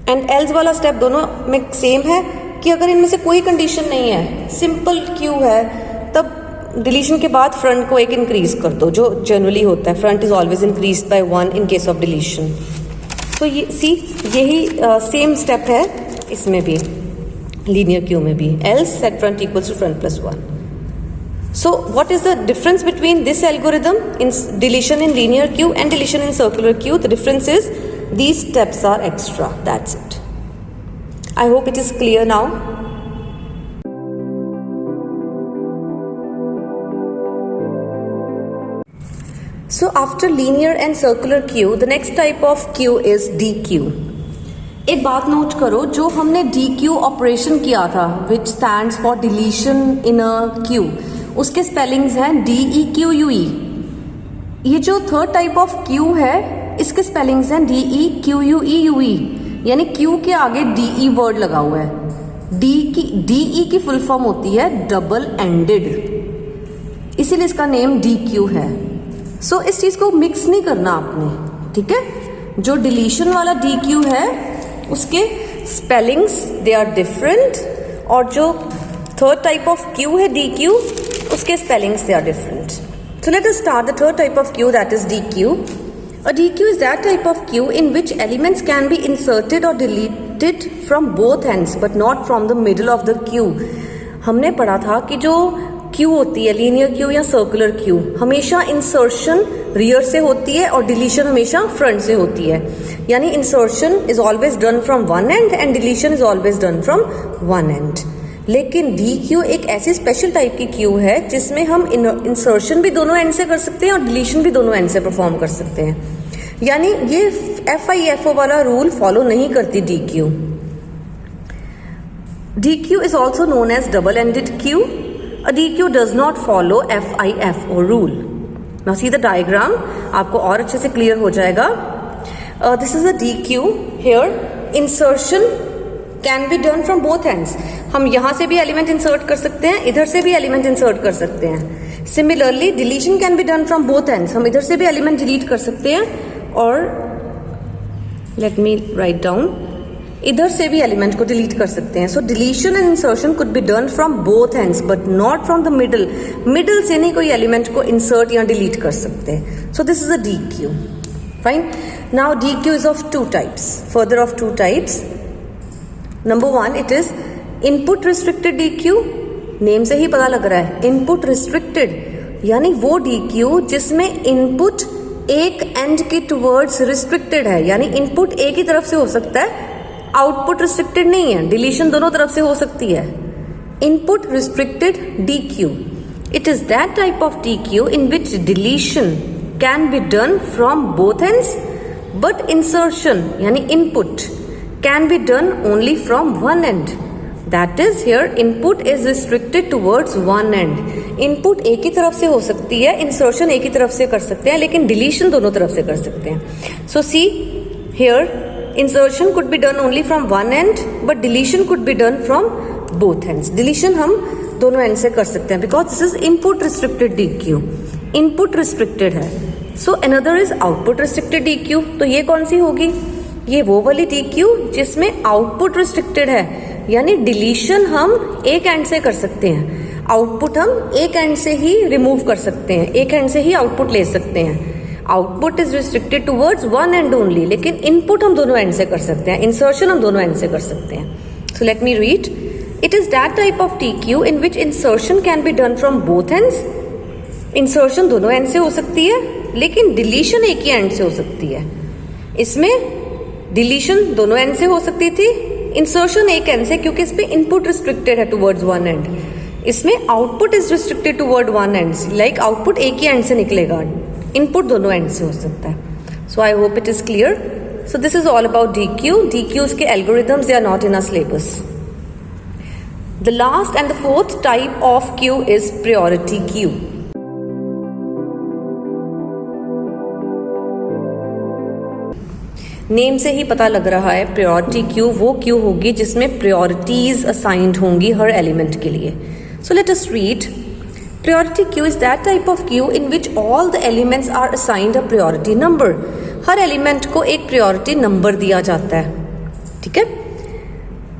एंड एल्स वाला स्टेप दोनों में सेम है कि अगर इनमें से कोई कंडीशन नहीं है, सिंपल क्यू है, तब डिलीशन के बाद फ्रंट को एक इंक्रीज कर दो, जो जनरली होता है। Front is always increase by 1 in case of deletion. तो ये सी, यही सेम स्टेप है इसमें भी, लीनियर क्यू में भी। Else set front equals to front plus 1। So what is the difference between this algorithm in deletion in linear queue and deletion in circular queue? The difference is these steps are extra. That's it. I hope it is clear now. So after linear and circular queue, the next type of queue is DQ. एक बात note करो, जो हमने DQ operation किया था, which stands for deletion in a queue, उसके spellings हैं DEQUE। ये जो थर्ड टाइप ऑफ क्यू है, इसके स्पेलिंग्स हैं DEQUEUE, यानी क्यू के आगे DE वर्ड लगा हुआ है। DE की फुल फॉर्म होती है डबल एंडेड, इसीलिए इसका नेम DQ है। सो इस चीज को मिक्स नहीं करना आपने, ठीक है। जो डिलीशन वाला DQ है उसके स्पेलिंग्स दे आर डिफरेंट, और जो थर्ड टाइप ऑफ क्यू है डी क्यू, उसके spellings they are different. So let us start the third type of queue, that is dequeue. A DQ is that type of queue in which elements can be inserted or deleted from both ends but not from the middle of the queue. हमने पढ़ा था कि जो Q होती है, linear Q या circular queue, हमेशा insertion rear से होती है और डिलीशन हमेशा फ्रंट से होती है. यानी insertion is always done from one and and deletion is always done from one and. लेकिन डी क्यू एक ऐसी स्पेशल टाइप की क्यू है जिसमें हम इंसर्शन भी दोनों एंड से कर सकते हैं और डिलीशन भी दोनों एंड से परफॉर्म कर सकते हैं. यानी ये FIFO वाला रूल फॉलो नहीं करती D Q. D Q is also known as double ended queue. A D Q does not follow FIFO rule. Now see the diagram, आपको और अच्छे से क्लियर हो जाएगा. This is a D Q. Here insertion can be done from both ends. हम यहाँ से भी एलिमेंट इंसर्ट कर सकते हैं, इधर से भी एलिमेंट इंसर्ट कर सकते हैं. Similarly deletion can be done from both ends. हम इधर से भी एलिमेंट डिलीट कर सकते हैं और लेट मी राइट डाउन, इधर से भी एलिमेंट को डिलीट कर सकते हैं. So deletion and insertion could be done from both ends but not from the middle. Middle से नहीं कोई एलिमेंट को इंसर्ट या डिलीट कर सकते. सो this is a D Q. Fine. Now D Q is of two types, further of two types. Number one, it is input restricted D Q. Name से ही पता लग रहा है, इनपुट रिस्ट्रिक्टेड, यानी वो डी क्यू जिसमें इनपुट एक एंड के टुवर्ड्स रिस्ट्रिक्टेड है. यानी इनपुट एक ही तरफ से हो सकता है, आउटपुट रिस्ट्रिक्टेड नहीं है. डिलीशन दोनों तरफ से हो सकती है. Input restricted D Q, it is that type of D Q in which deletion can be done from both ends but insertion यानी input can be done only from one end. That is, here input is restricted towards one end. Input एक ही तरफ से हो सकती है, insertion एक ही तरफ से कर सकते हैं, लेकिन deletion दोनों तरफ से कर सकते हैं. So see here, insertion could be done only from one end, but deletion could be done from both ends. Deletion हम दोनों end से कर सकते हैं because this is input restricted DQ. Input restricted है. So another is output restricted DQ. तो ये कौन सी होगी? ये वो वाली डी क्यू जिसमें आउटपुट रिस्ट्रिक्टेड है, यानी डिलीशन हम एक एंड से कर सकते हैं, आउटपुट हम एक एंड से ही रिमूव कर सकते हैं, एक एंड से ही आउटपुट ले सकते हैं. Output is restricted towards one and only, लेकिन इनपुट हम दोनों एंड से कर सकते हैं, इंसर्शन हम दोनों एंड से कर सकते हैं. So late me read. It is that type of D Q in which insertion can be done from both ends. Insertion दोनों एंड से हो सकती है, लेकिन डिलीशन एक ही एंड से हो सकती है. इसमें डिलीशन दोनों एंड से हो सकती थी, इंसर्शन एक एंड से, क्योंकि इस पे इनपुट रिस्ट्रिक्टेड है टुवर्ड्स वन एंड. इसमें output is restricted toward one and, like output एक ही एंड से निकलेगा, इनपुट दोनों एंड से हो सकता है. So I hope it is clear. So this is all about D Q. D queues के algorithms they are not in a syllabus. The last and the fourth type of queue is priority queue. Name से ही पता लग रहा है, priority queue वो Q होगी जिसमें प्रायोरिटीज असाइंड होंगी हर एलिमेंट के लिए. So let us read. Priority queue is that type of queue in which all the elements are assigned a priority number. हर एलिमेंट को एक प्रायोरिटी नंबर दिया जाता है. ठीक है.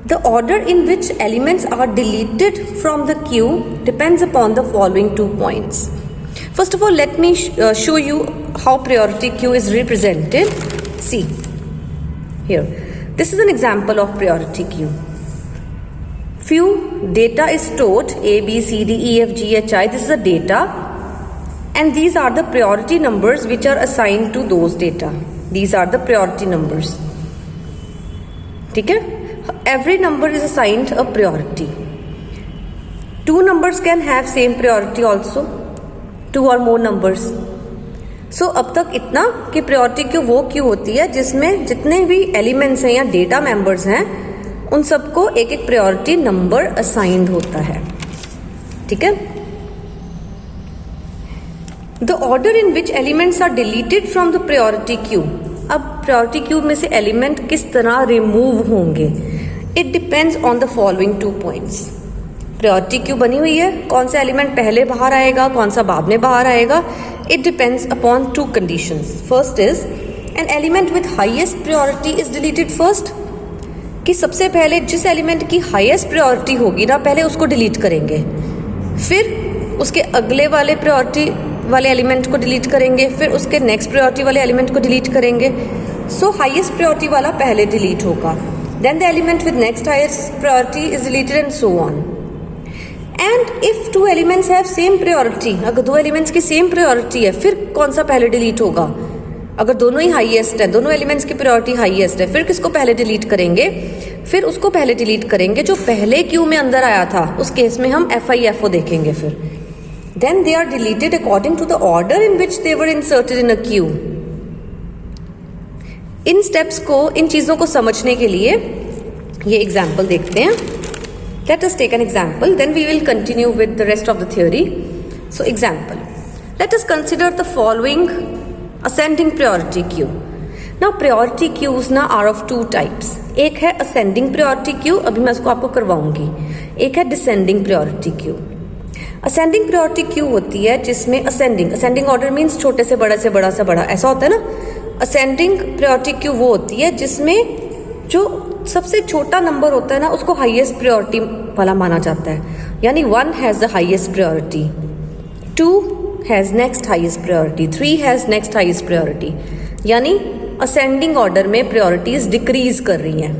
The order in which elements are deleted from the queue depends upon the following 2 points. First of all, let me show you how priority queue is represented. See. Here, this is an example of priority queue. Few data is stored, A, B, C, D, E, F, G, H, I. This is the data, and these are the priority numbers which are assigned to those data. These are the priority numbers. ठीक है? Every number is assigned a priority. 2 numbers can have same priority also. 2 or more numbers. सो अब तक इतना कि priority queue वो Q होती है जिसमें जितने भी एलिमेंट्स हैं या डेटा मेंबर्स हैं उन सबको एक एक प्रायोरिटी नंबर असाइंड होता है. ठीक है. The order in which elements are deleted from the priority queue. अब प्रायोरिटी क्यू में से एलिमेंट किस तरह रिमूव होंगे, it depends on the following 2 points. Priority queue बनी हुई है, कौन सा एलिमेंट पहले बाहर आएगा, कौन सा बाद में बाहर आएगा, it depends upon 2 conditions. First is, an element with highest priority is deleted first. कि सबसे पहले जिस एलिमेंट की हाईएस्ट प्रायोरिटी होगी ना, पहले उसको डिलीट करेंगे, फिर उसके अगले वाले प्रायोरिटी वाले एलिमेंट को डिलीट करेंगे, फिर उसके नेक्स्ट प्रायोरिटी वाले एलिमेंट को डिलीट करेंगे. सो हाईएस्ट प्रायोरिटी वाला पहले डिलीट होगा, then the element with next highest priority is deleted and so on. And if two elements have same priority, अगर दो एलिमेंट्स की सेम प्रायोरिटी है, फिर कौन सा पहले डिलीट होगा? अगर दोनों ही हाईएस्ट है, दोनों एलिमेंट्स की प्रायोरिटी हाईएस्ट है, फिर किसको पहले डिलीट करेंगे? फिर उसको पहले डिलीट करेंगे जो पहले क्यू में अंदर आया था. उस केस में हम FIFO देखेंगे. फिर then they are deleted according to the order in which they were inserted in a queue. इन स्टेप्स को, इन चीज़ों को समझने के लिए ये एग्जाम्पल देखते हैं. Let us take an example, then we will continue with the rest of the theory. So example, let us consider the following ascending priority queue. Now priority queues ना are of two types. एक है ascending priority queue, अभी मैं उसको आपको करवाऊंगी. एक है descending priority queue. Ascending priority queue होती है जिसमें ascending order means छोटे से बड़ा से बड़ा से बड़ा, ऐसा होता है ना. Ascending priority queue वो होती है जिसमें जो सबसे छोटा नंबर होता है ना, उसको हाईएस्ट प्रायोरिटी वाला माना जाता है. यानी 1 has the highest priority, 2 has next highest priority, 3 has next highest priority. यानी असेंडिंग ऑर्डर में प्रायोरिटीज डिक्रीज कर रही हैं.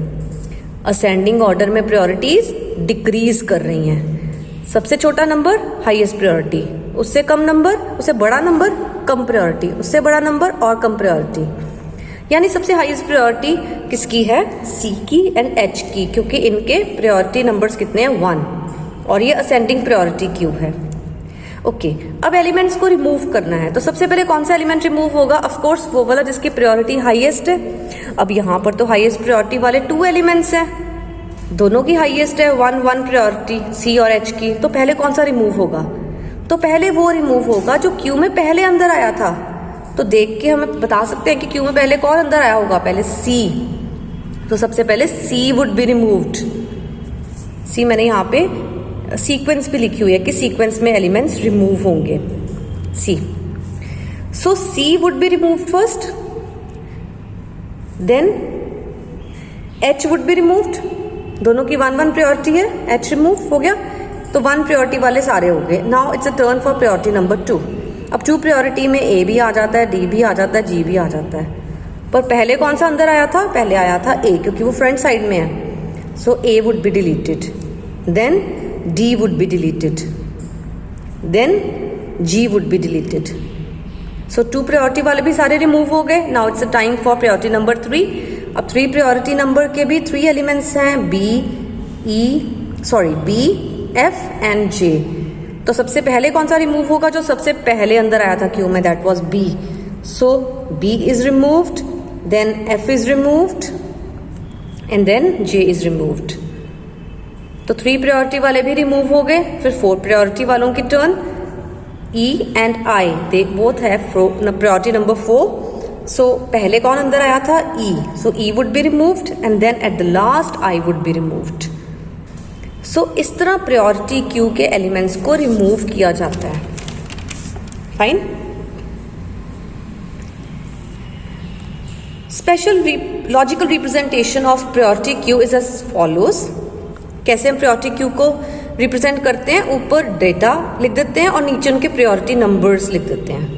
असेंडिंग ऑर्डर में प्रायोरिटीज डिक्रीज कर रही हैं. सबसे छोटा नंबर हाईएस्ट प्रायोरिटी, उससे कम नंबर, उससे बड़ा नंबर कम प्रायोरिटी, उससे बड़ा नंबर और कम प्रायोरिटी. यानी सबसे हाईएस्ट प्रायोरिटी किसकी है? C की एंड H की, क्योंकि इनके प्रायोरिटी नंबर्स कितने हैं? 1. और ये असेंडिंग प्रायोरिटी क्यू है. ओके, अब एलिमेंट्स को रिमूव करना है, तो सबसे पहले कौन सा एलिमेंट रिमूव होगा? ऑफ कोर्स वो वाला जिसकी प्रायोरिटी हाईएस्ट है. अब यहाँ पर तो हाईएस्ट प्रायोरिटी वाले 2 एलिमेंट्स हैं, दोनों की हाईएस्ट है 1 प्रायोरिटी C और H की. तो पहले कौन सा रिमूव होगा? तो पहले वो रिमूव होगा जो क्यू में पहले अंदर आया था. तो देख के हमें बता सकते हैं कि क्यू में पहले कौन अंदर आया होगा? पहले C. तो सबसे पहले C would be removed. C मैंने यहाँ पे सीक्वेंस भी लिखी हुई है कि सीक्वेंस में एलिमेंट्स रिमूव होंगे. C. So C would be removed first, then H would be removed. दोनों की 1 प्रायोरिटी है, H रिमूव हो गया, तो 1 प्रायोरिटी वाले सारे हो गए. Now it's a turn for priority number 2. अब 2 प्रायोरिटी में A भी आ जाता है, D भी आ जाता है, G भी आ जाता है. पर पहले कौन सा अंदर आया था? पहले आया था A, क्योंकि वो फ्रंट साइड में है. So A would be deleted, then D would be deleted, then G would be deleted. So 2 priority वाले भी सारे रिमूव हो गए. Now it's a time for priority number 3. अब 3 प्रायोरिटी नंबर के भी 3 एलिमेंट्स हैं, B, F एंड J. तो सबसे पहले कौन सा रिमूव होगा? जो सबसे पहले अंदर आया था क्यू में, that was B. So B is removed, then F is removed and then J is removed. तो 3 प्रायोरिटी वाले भी रिमूव हो गए. फिर 4 प्रायोरिटी वालों की turn. E and I, they both have priority number 4. So पहले कौन अंदर आया था? E. So E would be removed and then at the last I would be removed. So इस तरह प्रायोरिटी क्यू के एलिमेंट्स को रिमूव किया जाता है. Fine. Special logical representation of priority queue is as follows. कैसे हम प्रायोरिटी क्यू को रिप्रेजेंट करते हैं? ऊपर डेटा लिख देते हैं और नीचे उनके प्रायोरिटी नंबर्स लिख देते हैं.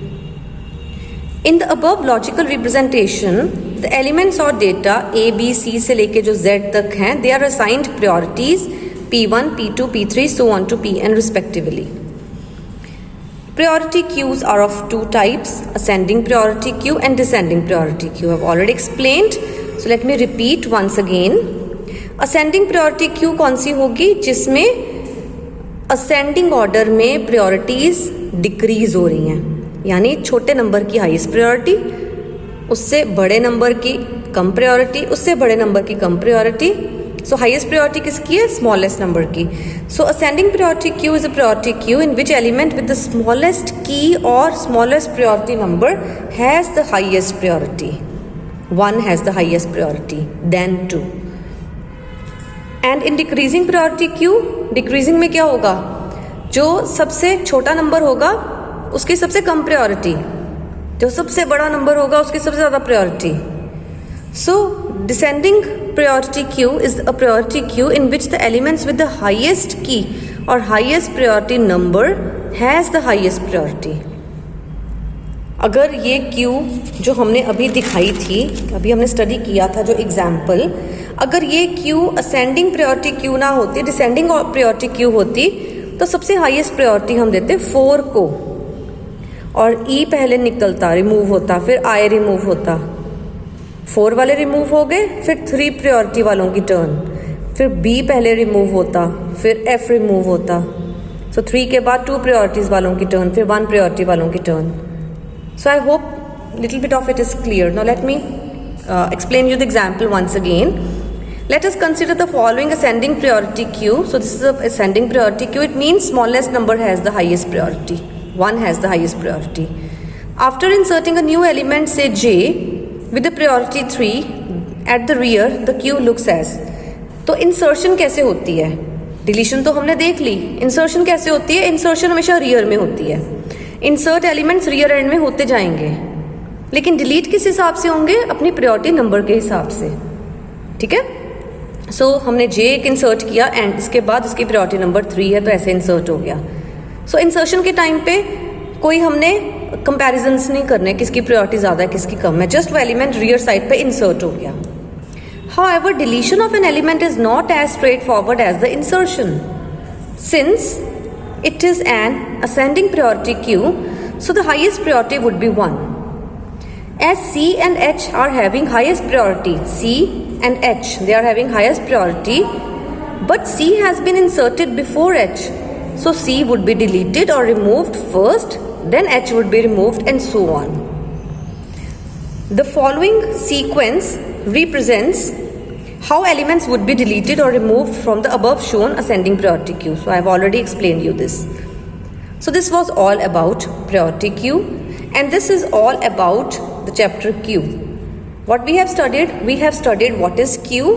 In the above logical representation the elements और डेटा A, B, C से लेके जो Z तक हैं, they are assigned priorities P1, P2, P3, so on to Pn respectively. Priority queues are of 2 types, ascending priority queue and descending priority queue. I have already explained, so let me repeat once again. Ascending priority queue कौन सी होगी? जिसमें ascending order में priorities decrease हो रही हैं. यानी छोटे number की हाईएस्ट प्रायोरिटी, उससे बड़े नंबर की कम प्रायोरिटी, उससे बड़े नंबर की कम प्रायोरिटी. So highest priority किसकी है? Smallest number की. So ascending priority queue is a priority queue in which element with the smallest key or smallest priority number has the highest priority. 1 has the highest priority, then 2. And in decreasing priority queue, decreasing में क्या होगा? जो सबसे छोटा number होगा उसकी सबसे कम priority, जो सबसे बड़ा नंबर होगा उसकी सबसे ज़्यादा priority. So descending priority queue is a priority queue in which the elements with the highest key or highest priority number has the highest priority. अगर ये क्यू जो हमने अभी दिखाई थी, अभी हमने स्टडी किया था जो एग्जाम्पल, अगर ये क्यू असेंडिंग प्रायोरिटी क्यू ना होती, डिसेंडिंग प्रायोरिटी क्यू होती, तो सबसे हाईएस्ट प्रायोरिटी हम देते 4 को, और ई पहले निकलता, रिमूव होता, फिर आई रिमूव होता, 4 वाले रिमूव हो गए, फिर 3 प्रायोरिटी वालों की टर्न, फिर बी पहले रिमूव होता, फिर एफ रिमूव होता, सो 3 के बाद 2 प्रायोरिटीज वालों की टर्न, फिर 1 प्रायोरिटी वालों की turn. So I hope little bit of it is clear. Now let me explain you the example once again. Let us consider the following ascending priority queue. So this is a ascending priority queue. It means smallest number has the highest priority. 1 has the highest priority. After inserting a new element, say j, with the priority 3 at the rear, the queue looks as. तो insertion कैसे होती है? Deletion तो हमने देख ली. Insertion कैसे होती है? Insertion हमेशा rear में होती है. इंसर्ट एलिमेंट्स रियर एंड में होते जाएंगे, लेकिन डिलीट किस हिसाब से होंगे? अपनी प्रायोरिटी नंबर के हिसाब से. ठीक है, सो हमने जे एक इंसर्ट किया एंड इसके बाद इसकी प्रायोरिटी नंबर 3 है, तो ऐसे इंसर्ट हो गया. सो इंसर्शन के टाइम पे कोई हमने कंपैरिजन्स नहीं करने किसकी प्रायोरिटी ज़्यादा है किसकी कम है, जस्ट वो एलिमेंट रियर साइड पे इंसर्ट हो गया. However deletion of an element is not as straightforward as the insertion, since it is an ascending priority queue, so the highest priority would be 1. As C and H are having highest priority, C and H, they are having highest priority, but C has been inserted before H, so C would be deleted or removed first, then H would be removed, and so on. The following sequence represents how elements would be deleted or removed from the above shown ascending priority queue. So I have already explained you this. So this was all about priority queue, and this is all about the chapter queue. What we have studied what is queue.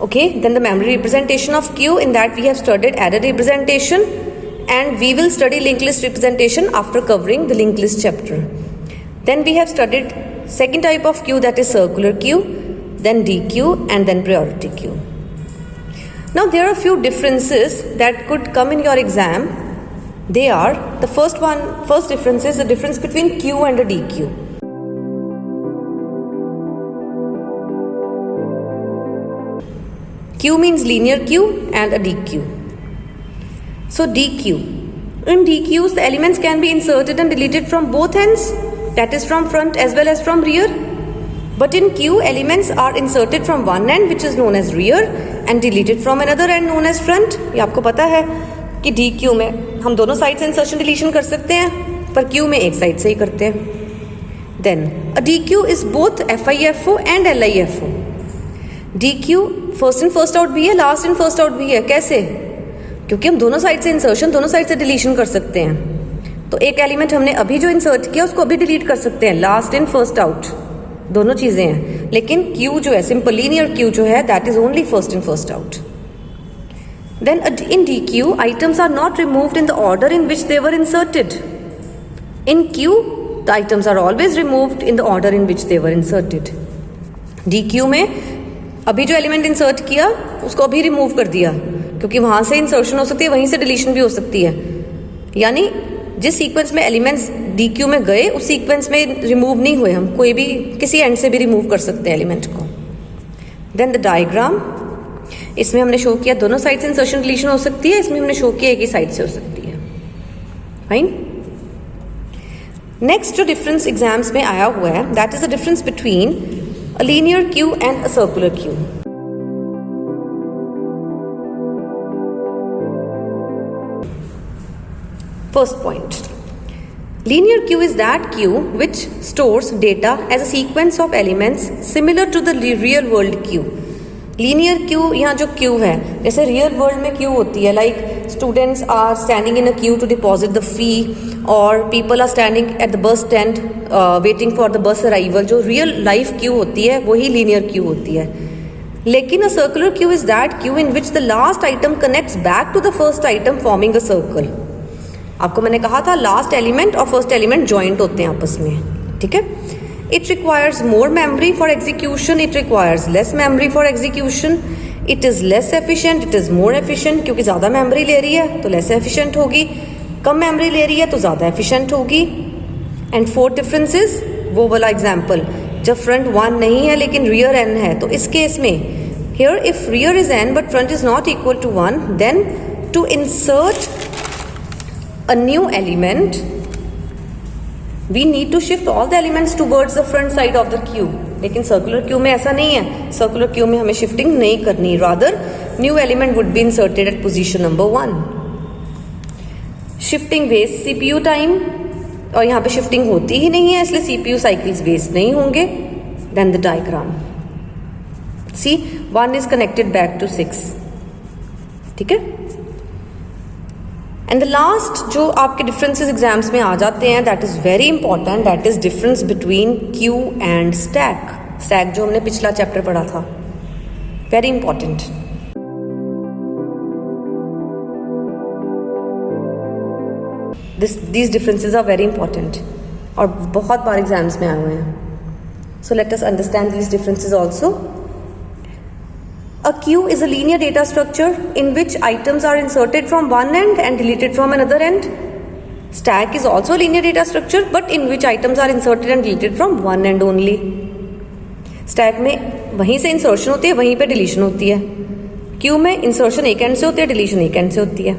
Okay, then the memory representation of queue, in that we have studied adder representation, and we will study linked list representation after covering the linked list chapter. Then we have studied second type of queue, that is circular queue, then DQ, and then priority queue. Now there are a few differences that could come in your exam. They are, the first difference is the difference between queue and a DQ. Queue means linear queue and a DQ. So DQ. In DQs, the elements can be inserted and deleted from both ends, that is from front as well as from rear. But in queue, elements are inserted from one end, which is known as rear, and deleted from another end known as front. ये आपको पता है कि DQ में हम दोनों side से insertion deletion कर सकते हैं, पर Q में एक साइड से ही करते हैं. Then a DQ is both FIFO and LIFO. DQ first in first out भी है, लास्ट इन फर्स्ट आउट भी है. कैसे? क्योंकि हम दोनों साइड से इंसर्शन, दोनों साइड से डिलीशन कर सकते हैं. तो एक एलिमेंट हमने अभी जो इंसर्ट किया उसको अभी डिलीट कर सकते हैं, लास्ट इन फर्स्ट आउट दोनों चीजें हैं. लेकिन क्यू जो है, सिंपल लीनियर क्यू जो है, that is only first in first out. Then in DQ, items are not removed in the order in which they were inserted. In queue the items are always removed in the order in which they were inserted. DQ में अभी जो element insert किया उसको अभी remove कर दिया, क्योंकि वहां से इंसर्शन हो सकती है, वहीं से डिलीशन भी हो सकती है. यानी जिस सीक्वेंस में एलिमेंट्स DQ में गए उस सीक्वेंस में रिमूव नहीं हुए, हम कोई भी किसी एंड से भी रिमूव कर सकते हैं एलिमेंट को. देन द डायग्राम, इसमें हमने शो किया दोनों साइड से इंसर्शन डिलीशन हो सकती है, इसमें हमने शो किया एक ही साइड से हो सकती है. फाइन. नेक्स्ट जो डिफरेंस एग्जाम्स में आया हुआ है, that is the difference between a linear Q and a circular Q. First point. Linear queue is that queue which stores data as a sequence of elements similar to the real world queue. Linear queue, यहाँ जो queue है, जैसे real world में queue होती है, like students are standing in a queue to deposit the fee, or people are standing at the bus stand waiting for the bus arrival. जो real life queue होती है वही linear queue होती है. लेकिन a circular queue is that queue in which the last item connects back to the first item, forming a circle. आपको मैंने कहा था लास्ट एलिमेंट और फर्स्ट एलिमेंट ज्वाइंट होते हैं आपस में. ठीक है. It requires more memory for execution, it requires less memory for execution, it is less efficient, it is more efficient, क्योंकि ज़्यादा memory ले रही है तो less efficient होगी, कम memory ले रही है तो ज़्यादा efficient होगी. And fourth difference is वो वाला example जब front 1 नहीं है लेकिन rear n है, तो इस case में here if rear is n but front is not equal to 1, then to insert a new element we need to shift all the elements towards the front side of the queue. लेकिन circular queue में ऐसा नहीं है, circular queue में हमें shifting नहीं करनी, rather new element would be inserted at position number 1. Shifting waste CPU time, और यहाँ पे शिफ्टिंग होती ही नहीं है इसलिए सीपीयू साइकिल्स वेस्ट नहीं होंगे. Then the diagram, see 1 is connected back to 6. ठीक है. एंड द लास्ट जो आपके डिफरेंसेस एग्जाम्स में आ जाते हैं, that is very important, that is difference between queue and stack. Stack जो हमने पिछला चैप्टर पढ़ा था, very important. These differences are very important और बहुत बार एग्जाम्स में आए हुए हैं. So let us understand these differences also. A queue is a linear data structure in which items are inserted from one end and deleted from another end. Stack is also a linear data structure but in which items are inserted and deleted from one end only. Stack में वहीं से insertion होती है, वहीं पे deletion होती है. Queue में insertion एक end से होती है, deletion एक end से होती है.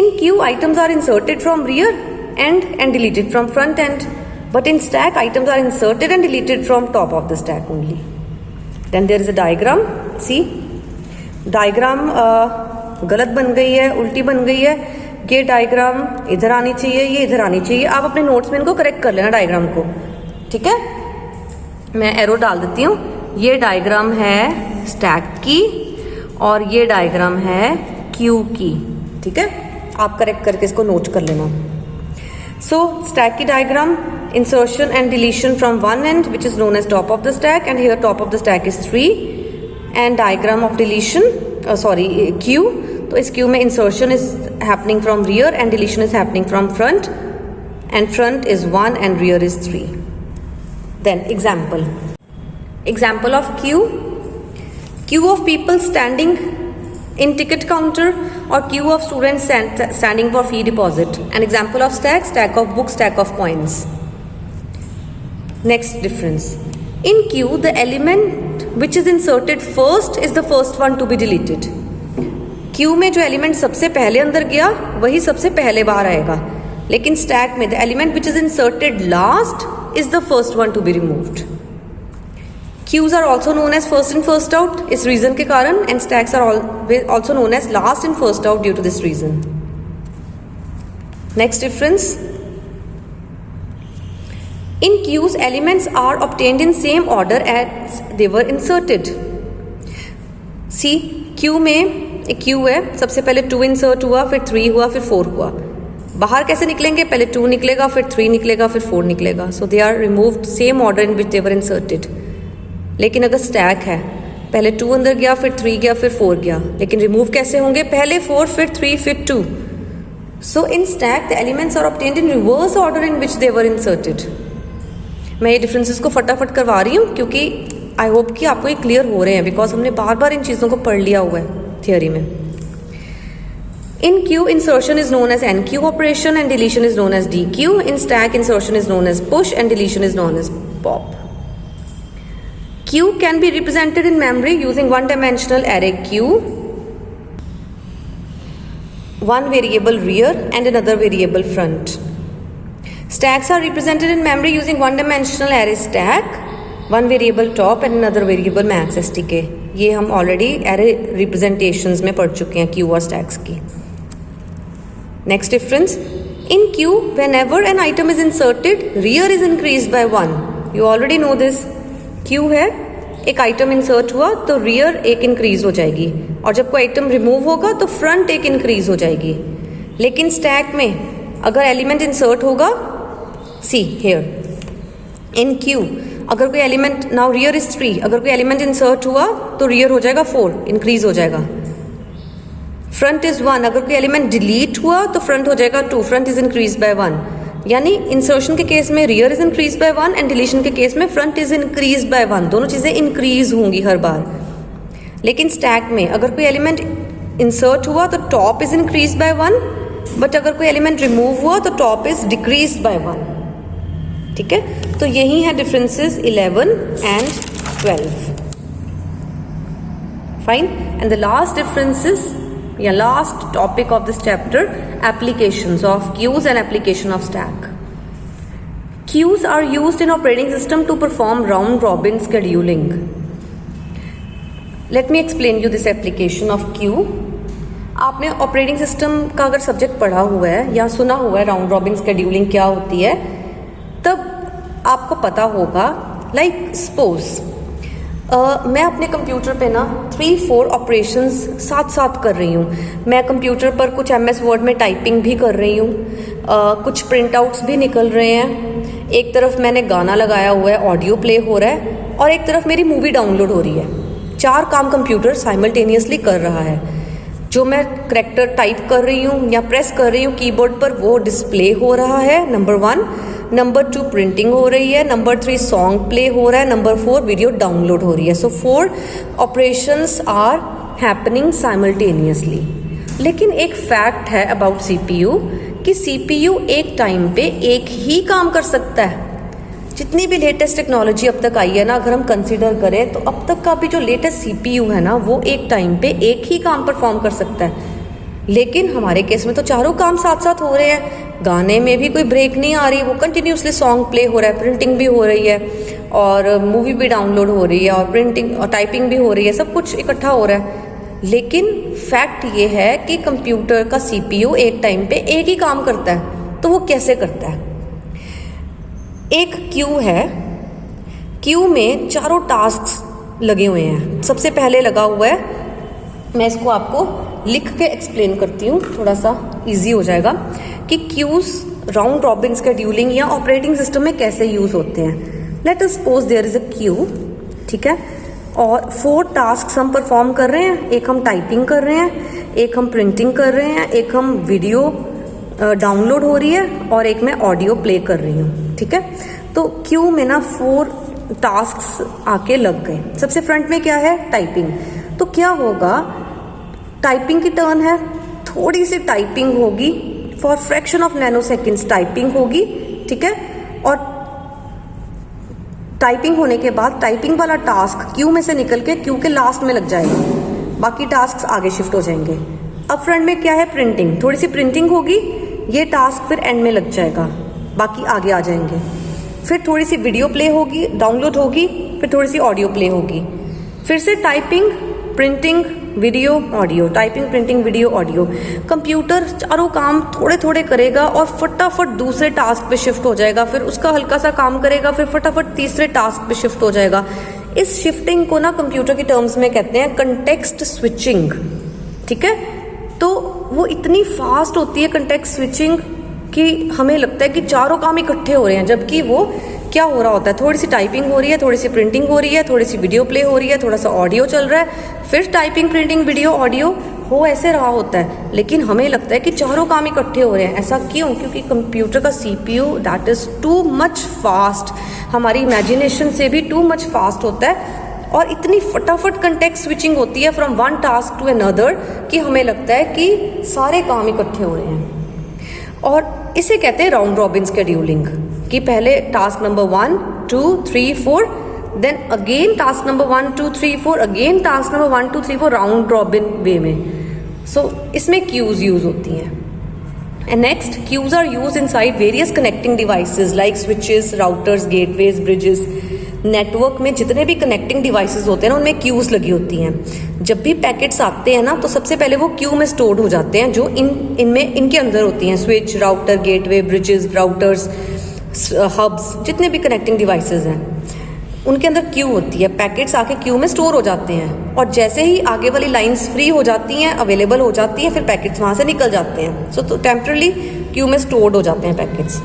In queue items are inserted from rear end and deleted from front end, but in stack items are inserted and deleted from top of the stack only. Then there is a diagram. See, diagram गलत बन गई है, उल्टी बन गई है. ये diagram इधर आनी चाहिए, ये इधर आनी चाहिए. आप अपने नोट्स में इनको करेक्ट कर लेना डायग्राम को. ठीक है, मैं एरो डाल देती हूँ. ये डायग्राम है स्टैक की और ये डायग्राम है क्यू की. ठीक है, आप करेक्ट करके इसको नोट कर लेना. So stack की diagram, insertion and deletion from one end which is known as top of the stack, and here top of the stack is 3, and diagram of deletion queue. तो इस queue में insertion is happening from rear and deletion is happening from front, and front is 1 and rear is 3. Then example of queue of people standing in ticket counter or queue of students standing for fee deposit. An example of stack of books, stack of coins. Next difference, in queue the element which is inserted first is the first one to be deleted. queue में जो element सबसे पहले अंदर गया वही सबसे पहले बाहर आएगा, लेकिन stack में the element which is inserted last is the first one to be removed. Queues are also known as first in first out इस reason के कारण, and stacks are also known as last in first out due to this reason. Next difference, in queues elements are obtained in same order as they were inserted. See, queue में एक queue है, सबसे पहले 2 insert हुआ, फिर 3 हुआ, फिर 4 हुआ. बाहर कैसे निकलेंगे? पहले 2 निकलेगा, फिर 3 निकलेगा, फिर 4 निकलेगा. So they are removed same order in which they were inserted. लेकिन अगर स्टैक है, पहले 2 अंदर गया, फिर 3 गया, फिर 4 गया, लेकिन रिमूव कैसे होंगे? पहले 4, फिर 3, फिर 2. So in stack the elements are obtained in reverse order in which they were inserted. मैं ये डिफरेंसेस को फटाफट करवा रही हूँ क्योंकि आई होप कि आपको ये क्लियर हो रहे हैं, बिकॉज हमने बार बार इन चीज़ों को पढ़ लिया हुआ है थियोरी में. In queue, insertion is known as NQ operation and deletion is known as DQ. In stack, insertion is known as push and deletion is known as pop. Queue can be represented in memory using one-dimensional array queue, one variable rear and another variable front. Stacks are represented in memory using one-dimensional array stack, one variable top and another variable max stk. ये हम already array representations में पढ़ चुके हैं queue और stacks की. Next difference, in queue whenever an item is inserted, rear is increased by 1. You already know this. Q है, एक आइटम इंसर्ट हुआ तो रियर एक इंक्रीज हो जाएगी, और जब कोई आइटम रिमूव होगा तो फ्रंट एक इंक्रीज हो जाएगी. लेकिन स्टैक में अगर एलिमेंट इंसर्ट होगा, सी हियर इन क्यू, अगर कोई एलिमेंट, नाउ रियर इज 3, अगर कोई एलिमेंट इंसर्ट हुआ तो रियर हो जाएगा 4, इंक्रीज हो जाएगा. फ्रंट इज 1, अगर कोई एलिमेंट डिलीट हुआ तो फ्रंट हो जाएगा 2, फ्रंट इज इंक्रीज बाय 1. यानी इंसर्शन के केस में rear is increase by 1 and deletion के केस में फ्रंट इज इंक्रीज बाय 1, दोनों चीज़ें इंक्रीज होंगी हर बार। लेकिन स्टैक में अगर कोई एलिमेंट इंसर्ट हुआ तो top is increase by 1, but अगर कोई एलिमेंट रिमूव हुआ तो टॉप इज डिक्रीज बाय 1। ठीक है, तो यही है differences 11 and 12। Fine, and the last differences या last topic of this chapter, applications of queues and application of stack. Queues are used in operating system to perform round robin scheduling. Let me explain you this application of queue. आपने operating system का अगर subject पढ़ा हुआ है या सुना हुआ है राउंड रॉबिन शेड्यूलिंग क्या होती है, तब आपको पता होगा लाइक सपोज मैं अपने कंप्यूटर पे ना 3-4 ऑपरेशंस साथ साथ कर रही हूँ। मैं कंप्यूटर पर कुछ MS वर्ड में टाइपिंग भी कर रही हूँ, कुछ प्रिंट आउट्स भी निकल रहे हैं, एक तरफ मैंने गाना लगाया हुआ है, ऑडियो प्ले हो रहा है, और एक तरफ मेरी मूवी डाउनलोड हो रही है। 4 काम कंप्यूटर साइमल्टेनियसली कर रहा है। जो मैं करैक्टर टाइप कर रही हूँ या प्रेस कर रही हूँ कीबोर्ड पर, वो डिस्प्ले हो रहा है, नंबर 1। नंबर 2 प्रिंटिंग हो रही है, नंबर 3 सॉन्ग प्ले हो रहा है, नंबर 4 वीडियो डाउनलोड हो रही है। सो 4 ऑपरेशंस आर हैपनिंग साइमल्टेनियसली। लेकिन एक फैक्ट है अबाउट CPU कि CPU एक टाइम पे एक ही काम कर सकता है। जितनी भी लेटेस्ट टेक्नोलॉजी अब तक आई है ना, अगर हम कंसीडर करें तो अब तक का भी जो लेटेस्ट CPU है ना, वो एक टाइम पे एक ही काम परफॉर्म कर सकता है। लेकिन हमारे केस में तो चारों काम साथ साथ हो रहे हैं। गाने में भी कोई ब्रेक नहीं आ रही, वो कंटिन्यूसली सॉन्ग प्ले हो रहा है, प्रिंटिंग भी हो रही है, और मूवी भी डाउनलोड हो रही है, और प्रिंटिंग और टाइपिंग भी हो रही है, सब कुछ इकट्ठा हो रहा है। लेकिन फैक्ट ये है कि कंप्यूटर का CPU एक टाइम पे एक ही काम करता है। तो वो कैसे करता है? एक क्यू है, क्यू में चारों टास्क लगे हुए हैं। सबसे पहले लगा हुआ है, मैं इसको आपको लिख के एक्सप्लेन करती हूँ, थोड़ा सा इजी हो जाएगा, कि क्यूज राउंड रॉबिन शेड्यूलिंग या ऑपरेटिंग सिस्टम में कैसे यूज होते हैं। Let us suppose there is a queue, ठीक है, और 4 टास्क हम परफॉर्म कर रहे हैं। एक हम टाइपिंग कर रहे हैं, एक हम प्रिंटिंग कर रहे हैं, एक हम वीडियो डाउनलोड हो रही है, और एक मैं ऑडियो प्ले कर रही हूँ। ठीक है, तो क्यू में ना 4 टास्क आके लग गए। सबसे फ्रंट में क्या है? टाइपिंग। तो क्या होगा, टाइपिंग की टर्न है, थोड़ी सी टाइपिंग होगी, for fraction of nano seconds typing होगी। ठीक है, और टाइपिंग होने के बाद टाइपिंग वाला टास्क क्यू में से निकल के क्यू के लास्ट में लग जाएगा, बाकी टास्क आगे शिफ्ट हो जाएंगे। अब फ्रंट में क्या है? प्रिंटिंग। थोड़ी सी प्रिंटिंग होगी, ये टास्क फिर एंड में लग जाएगा, बाकी आगे आ जाएंगे। फिर थोड़ी सी वीडियो प्ले होगी, डाउनलोड होगी, फिर थोड़ी सी ऑडियो प्ले होगी, फिर से typing, printing, video, audio, typing, printing, video, audio. Computer चारों काम थोड़े थोड़े करेगा और फटाफट दूसरे टास्क पे शिफ्ट हो जाएगा, फिर उसका हल्का सा काम करेगा, फिर फटाफट तीसरे टास्क पे शिफ्ट हो जाएगा। इस शिफ्टिंग को ना कंप्यूटर की टर्म्स में कहते हैं कंटेक्स्ट स्विचिंग। ठीक है, तो वो इतनी फास्ट होती है कंटेक्स्ट स्विचिंग कि हमें लगता है कि चारों काम इकट्ठे हो रहे हैं, जबकि वो क्या हो रहा होता है, थोड़ी सी टाइपिंग हो रही है, थोड़ी सी प्रिंटिंग हो रही है, थोड़ी सी वीडियो प्ले हो रही है, थोड़ा सा ऑडियो चल रहा है, फिर टाइपिंग, प्रिंटिंग, वीडियो, ऑडियो हो ऐसे रहा होता है। लेकिन हमें लगता है कि चारों काम इकट्ठे हो रहे हैं। ऐसा क्यों? क्योंकि कंप्यूटर का CPU that is too much fast, हमारी इमेजिनेशन से भी टू मच फास्ट होता है, और इतनी फटाफट कंटेक्स्ट स्विचिंग होती है from one task to another कि हमें लगता है कि सारे काम इकट्ठे हो रहे हैं। और इसे कहते हैं राउंड रॉबिन शेड्यूलिंग, कि पहले task number 1, 2, 3, 4, then again task number 1, 2, 3, 4, again task number 1, 2, 3, 4 round robin way में। सो इसमें क्यूज यूज होती हैं। And next, queues are used inside various connecting devices like switches, routers, gateways, bridges. Network में जितने भी connecting devices होते हैं ना, उनमें क्यूज लगी होती हैं। जब भी पैकेट्स आते हैं ना, तो सबसे पहले वो क्यू में स्टोर्ड हो जाते हैं, जो इनके अंदर होती हैं। Switch, router, gateway, bridges, routers, hubs, जितने भी कनेक्टिंग डिवाइसेस हैं उनके अंदर क्यू होती है। पैकेट्स आके क्यू में स्टोर हो जाते हैं, और जैसे ही आगे वाली लाइंस फ्री हो जाती हैं, अवेलेबल हो जाती हैं, फिर पैकेट्स वहाँ से निकल जाते हैं। सो तो टेम्परली क्यू में स्टोर्ड हो जाते हैं पैकेट्स।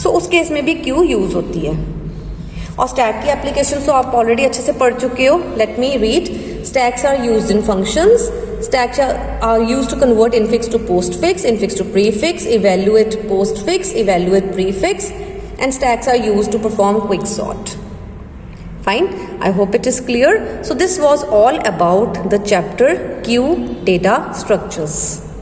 सो उस केस में भी क्यू यूज होती है। और स्टैक की एप्लीकेशन तो आप ऑलरेडी अच्छे से पढ़ चुके हो। Let me read. Stacks are used in functions, Stacks are used to convert infix to postfix, infix to prefix, evaluate postfix, evaluate prefix, and stacks are used to perform quicksort. Fine, I hope it is clear. So this was all about the chapter Q data structures.